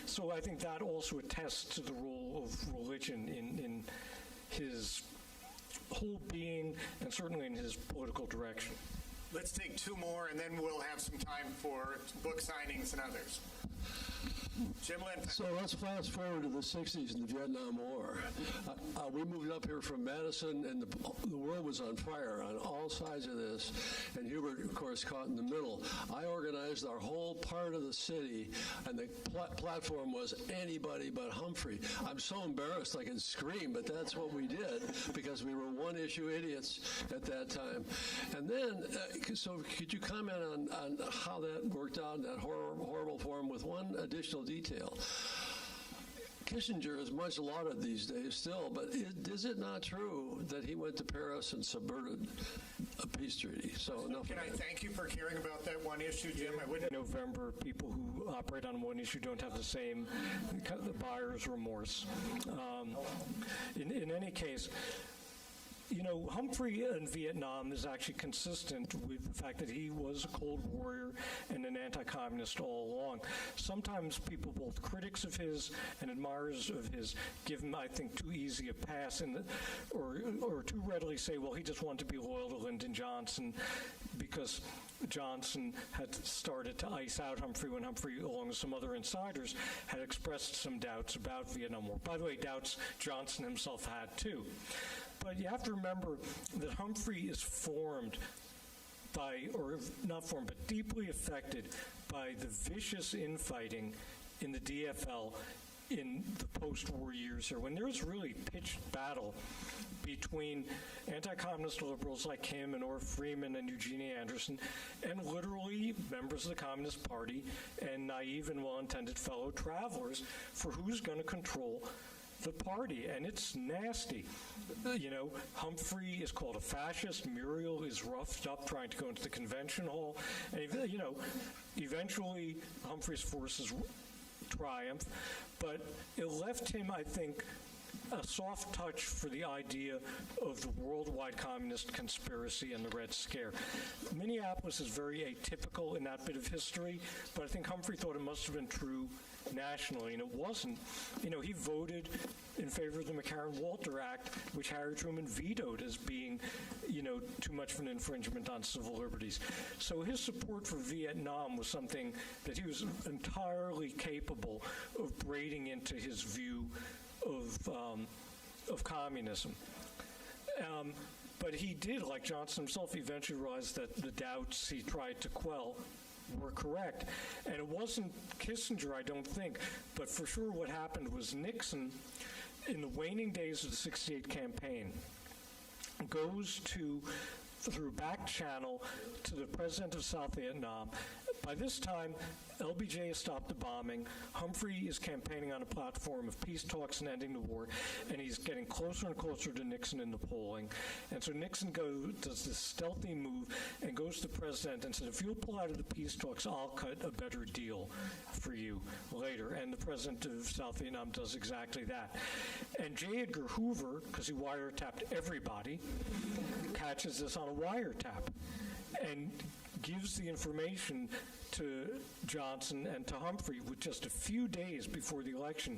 so I think that also attests to the role of religion in his whole being and certainly in his political direction. Let's take two more, and then we'll have some time for book signings and others. Jim Linton. So let's fast forward to the 60s and the Vietnam War. We moved up here from Madison, and the world was on fire on all sides of this, and Hubert, of course, caught in the middle. I organized our whole part of the city, and the platform was anybody but Humphrey. I'm so embarrassed I can scream, but that's what we did, because we were one-issue idiots at that time. And then, so could you comment on how that worked out in that horrible form with one additional detail? Kissinger is much lauded these days still, but is it not true that he went to Paris and subverted a peace treaty? So Can I thank you for caring about that one issue, Jim? I wouldn't. In November, people who operate on one issue don't have the same the buyer's remorse. In any case, Humphrey in Vietnam is actually consistent with the fact that he was a Cold Warrior and an anti-communist all along. Sometimes people, both critics of his and admirers of his, give him, I think, too easy a pass, or too readily say, well, he just wanted to be loyal to Lyndon Johnson because Johnson had started to ice out Humphrey when Humphrey, along with some other insiders, had expressed some doubts about Vietnam War. By the way, doubts Johnson himself had too. But you have to remember that Humphrey is formed by, or not formed, but deeply affected by the vicious infighting in the DFL in the post-war years here, when there was really pitched battle between anti-communist liberals like him and Orr Friedman and Eugenie Anderson, and literally members of the Communist Party and naive and well-intended fellow travelers for who's going to control the party, and it's nasty. Humphrey is called a fascist. Muriel is roughed up trying to go into the convention hall. And, eventually Humphrey's forces triumph, but it left him, I think, a soft touch for the idea of the worldwide communist conspiracy and the Red Scare. Minneapolis is very atypical in that bit of history, but I think Humphrey thought it must have been true nationally, and it wasn't. He voted in favor of the McCarran-Walter Act, which Harry Truman vetoed as being, too much of an infringement on civil liberties. So his support for Vietnam was something that he was entirely capable of braiding into his view of communism. But he did, like Johnson himself, eventually realized that the doubts he tried to quell were correct. And it wasn't Kissinger, I don't think, but for sure what happened was Nixon, in the waning days of the 68 campaign, goes through back channel to the president of South Vietnam. By this time, LBJ has stopped the bombing. Humphrey is campaigning on a platform of peace talks and ending the war, and he's getting closer and closer to Nixon in the polling. And so Nixon does this stealthy move and goes to the president and says, if you'll pull out of the peace talks, I'll cut a better deal for you later. And the president of South Vietnam does exactly that. And J. Edgar Hoover, because he wiretapped everybody, catches this on a wiretap and gives the information to Johnson and to Humphrey with just a few days before the election.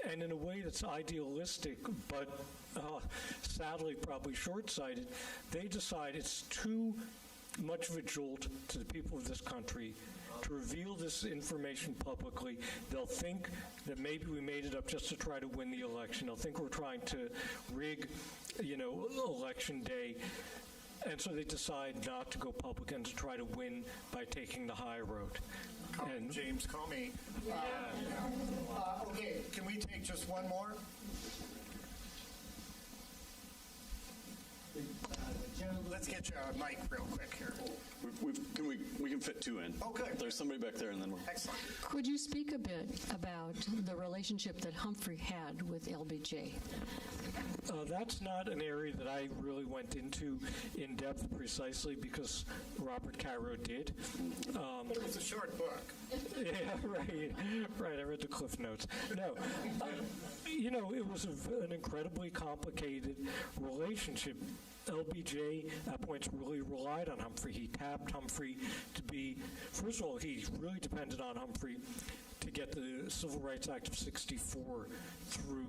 And in a way that's idealistic, but sadly probably short-sighted, they decide it's too much of a jolt to the people of this country to reveal this information publicly. They'll think that maybe we made it up just to try to win the election. They'll think we're trying to rig, election day. And so they decide not to go public and to try to win by taking the high road. And James Comey. Okay, can we take just one more? Let's get you a mic real quick here. We can fit two in. Oh, good. There's somebody back there, and then we're... Excellent. Could you speak a bit about the relationship that Humphrey had with LBJ? That's not an area that I really went into in depth precisely because Robert Caro did. But it was a short book. Yeah, right. I read the Cliff Notes. No, it was an incredibly complicated relationship. LBJ at points really relied on Humphrey. He tapped Humphrey to be, first of all, he really depended on Humphrey to get the Civil Rights Act of '64 through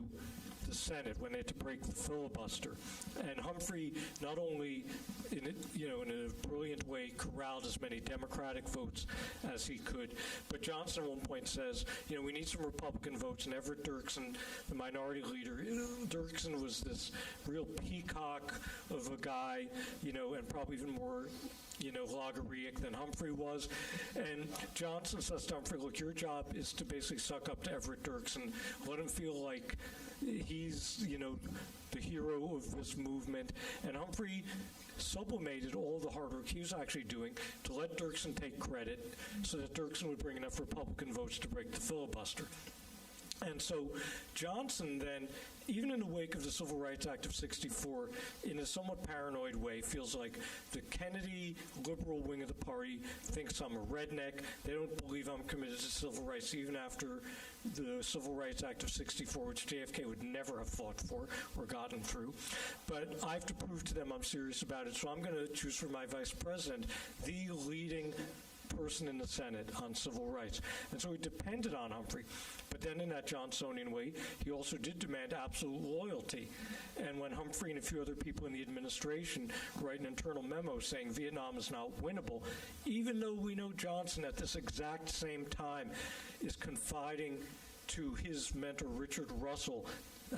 the Senate when they had to break the filibuster. And Humphrey not only, in a brilliant way, corralled as many Democratic votes as he could, but Johnson at one point says, we need some Republican votes, and Everett Dirksen, the minority leader, Dirksen was this real peacock of a guy, and probably even more logorrheic than Humphrey was. And Johnson says to Humphrey, look, your job is to basically suck up to Everett Dirksen, let him feel like he's, the hero of this movement. And Humphrey sublimated all the hard work he was actually doing to let Dirksen take credit so that Dirksen would bring enough Republican votes to break the filibuster. And so Johnson then, even in the wake of the Civil Rights Act of '64, in a somewhat paranoid way, feels like the Kennedy liberal wing of the party thinks I'm a redneck. They don't believe I'm committed to civil rights, even after the Civil Rights Act of '64, which JFK would never have fought for or gotten through. But I have to prove to them I'm serious about it, so I'm going to choose for my vice president the leading person in the Senate on civil rights. And so he depended on Humphrey. But then in that Johnsonian way, he also did demand absolute loyalty. And when Humphrey and a few other people in the administration write an internal memo saying Vietnam is not winnable, even though we know Johnson at this exact same time is confiding to his mentor, Richard Russell,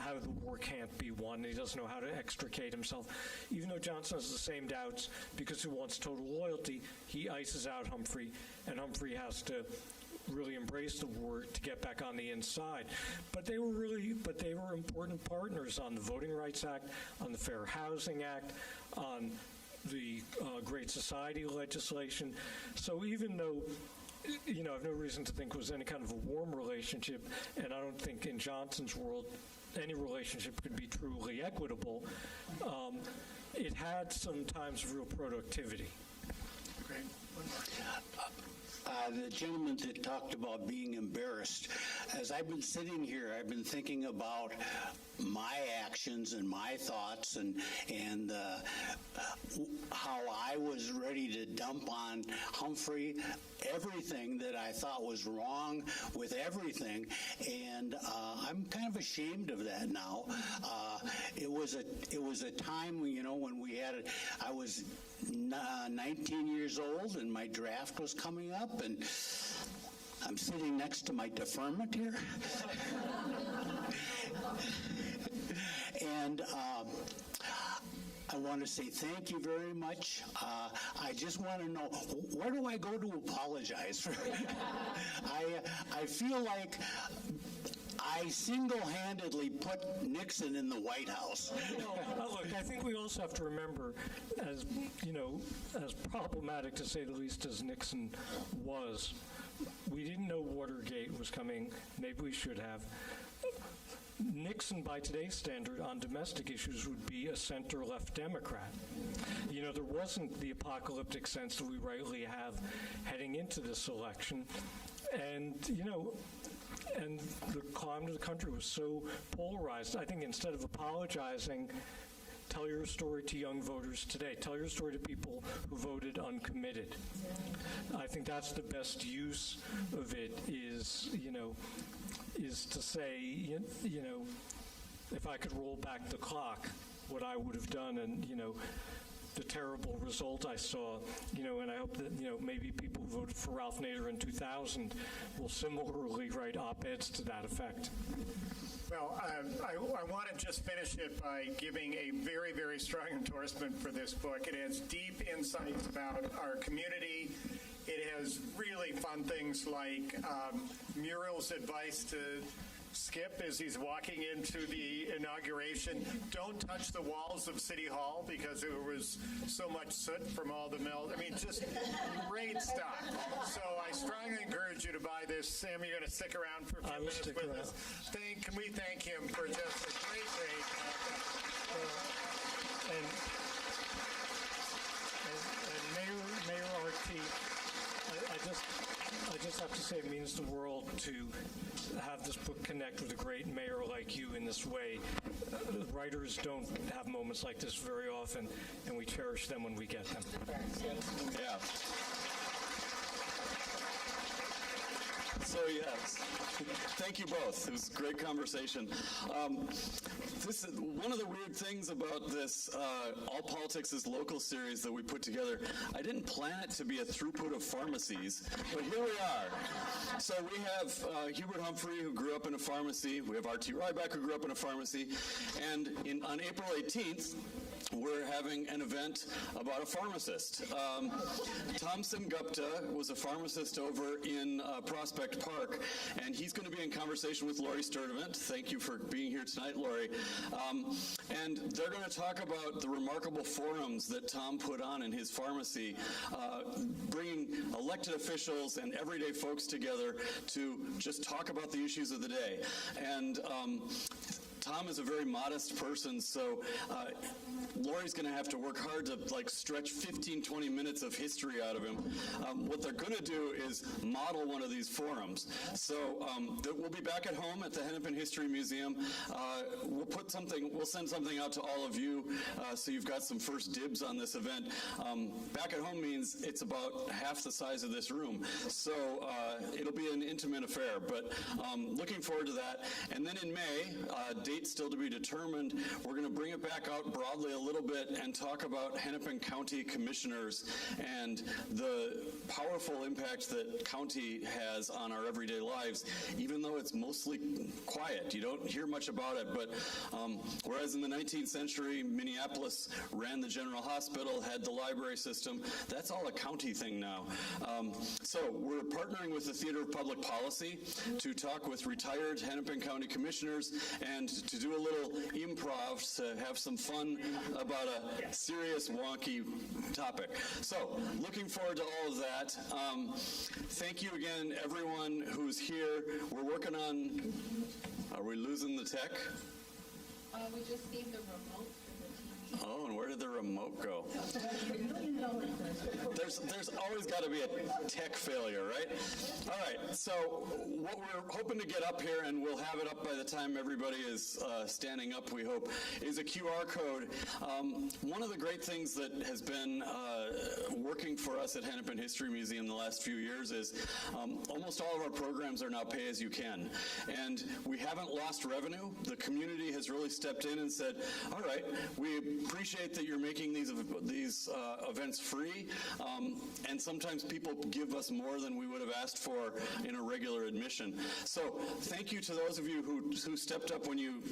how the war can't be won. He doesn't know how to extricate himself. Even though Johnson has the same doubts because he wants total loyalty, he ices out Humphrey, and Humphrey has to really embrace the war to get back on the inside. But they were important partners on the Voting Rights Act, on the Fair Housing Act, on the Great Society legislation. So even though I have no reason to think it was any kind of a warm relationship, and I don't think in Johnson's world any relationship could be truly equitable. It had some times real productivity. Great. The gentleman that talked about being embarrassed, as I've been sitting here, I've been thinking about my actions and my thoughts and how I was ready to dump on Humphrey everything that I thought was wrong with everything, and I'm kind of ashamed of that now. It was a time when we had I was 19 years old and my draft was coming up, and I'm sitting next to my deferment here. And I want want to say thank you very much. I just want to know, where do I go to apologize? I feel like I single-handedly put Nixon in the White House. Look, I think we also have to remember, as as problematic to say the least as Nixon was, we didn't know Watergate was coming. Maybe we should have. Nixon, by today's standard, on domestic issues would be a center-left Democrat. There wasn't the apocalyptic sense that we rightly have heading into this election. And, and the climate of the country was so polarized. I think instead of apologizing, tell your story to young voters today. Tell your story to people who voted uncommitted. I think that's the best use of it is to say, if I could roll back the clock, what I would have done and, the terrible result I saw, and I hope that, maybe people who voted for Ralph Nader in 2000 will similarly write op-eds to that effect. Well, I want to just finish it by giving a very, very strong endorsement for this book. It has deep insights about our community. It has really fun things like Muriel's advice to Skip as he's walking into the inauguration. Don't touch the walls of City Hall because there was so much soot from all the melt. I mean, just great stuff. So I strongly encourage you to buy this. Sam, you're going to stick around for a few minutes with us. Can we thank him for just a great and Mayor R.T., I just have to say it means the world to have this book connect with a great mayor like you in this way. Writers don't have moments like this very often, and we cherish them when we get them. Yeah. So yes, thank you both. It was a great conversation. This is one of the weird things about this All Politics is Local series that we put together. I didn't plan it to be a throughput of pharmacies, but here we are. So we have Hubert Humphrey, who grew up in a pharmacy. We have R.T. Rybak, who grew up in a pharmacy. And on April 18th, we're having an event about a pharmacist. Thompson Gupta was a pharmacist over in Prospect Park, and he's going to be in conversation with Lori Sturdivant. Thank you for being here tonight, Lori. And they're going to talk about the remarkable forums that Tom put on in his pharmacy, bringing elected officials and everyday folks together to just talk about the issues of the day. And Tom is a very modest person, so Lori's going to have to work hard to stretch 15, 20 minutes of history out of him. What they're going to do is model one of these forums. So we'll be back at home at the Hennepin History Museum. We'll send something out to all of you so you've got some first dibs on this event. Back at home means it's about half the size of this room. So it'll be an intimate affair, but looking forward to that. And then in May, date still to be determined, we're going to bring it back out broadly a little bit and talk about Hennepin County commissioners and the powerful impact that county has on our everyday lives, even though it's mostly quiet. You don't hear much about it, but whereas in the 19th century, Minneapolis ran the general hospital, had the library system, that's all a county thing now. So we're partnering with the Theater of Public Policy to talk with retired Hennepin County commissioners and to do a little improv to have some fun about a serious, wonky topic. So, looking forward to all of that. Thank you again, everyone who's here. We're working on, are we losing the tech? We just need the remote for the TV. Oh, and where did the remote go? There's always got to be a tech failure, right? All right, so what we're hoping to get up here, and we'll have it up by the time everybody is standing up, we hope, is a QR code. One of the great things that has been working for us at Hennepin History Museum the last few years is almost all of our programs are now pay as you can. And we haven't lost revenue. The community has really stepped in and said, all right, we appreciate that you're making these events free, and sometimes people give us more than we would have asked for in a regular admission. So thank you to those of you who stepped up when you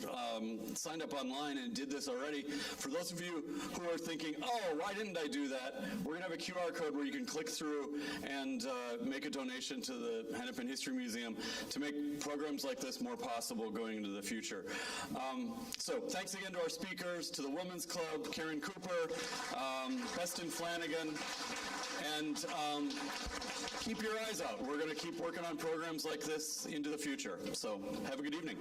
signed up online and did this already. For those of you who are thinking, oh, why didn't I do that? We're going to have a QR code where you can click through and make a donation to the Hennepin History Museum to make programs like this more possible going into the future. So thanks again to our speakers, to the Women's Club, Karen Cooper, Beston Flanagan, and keep your eyes out. We're going to keep working on programs like this into the future. So have a good evening.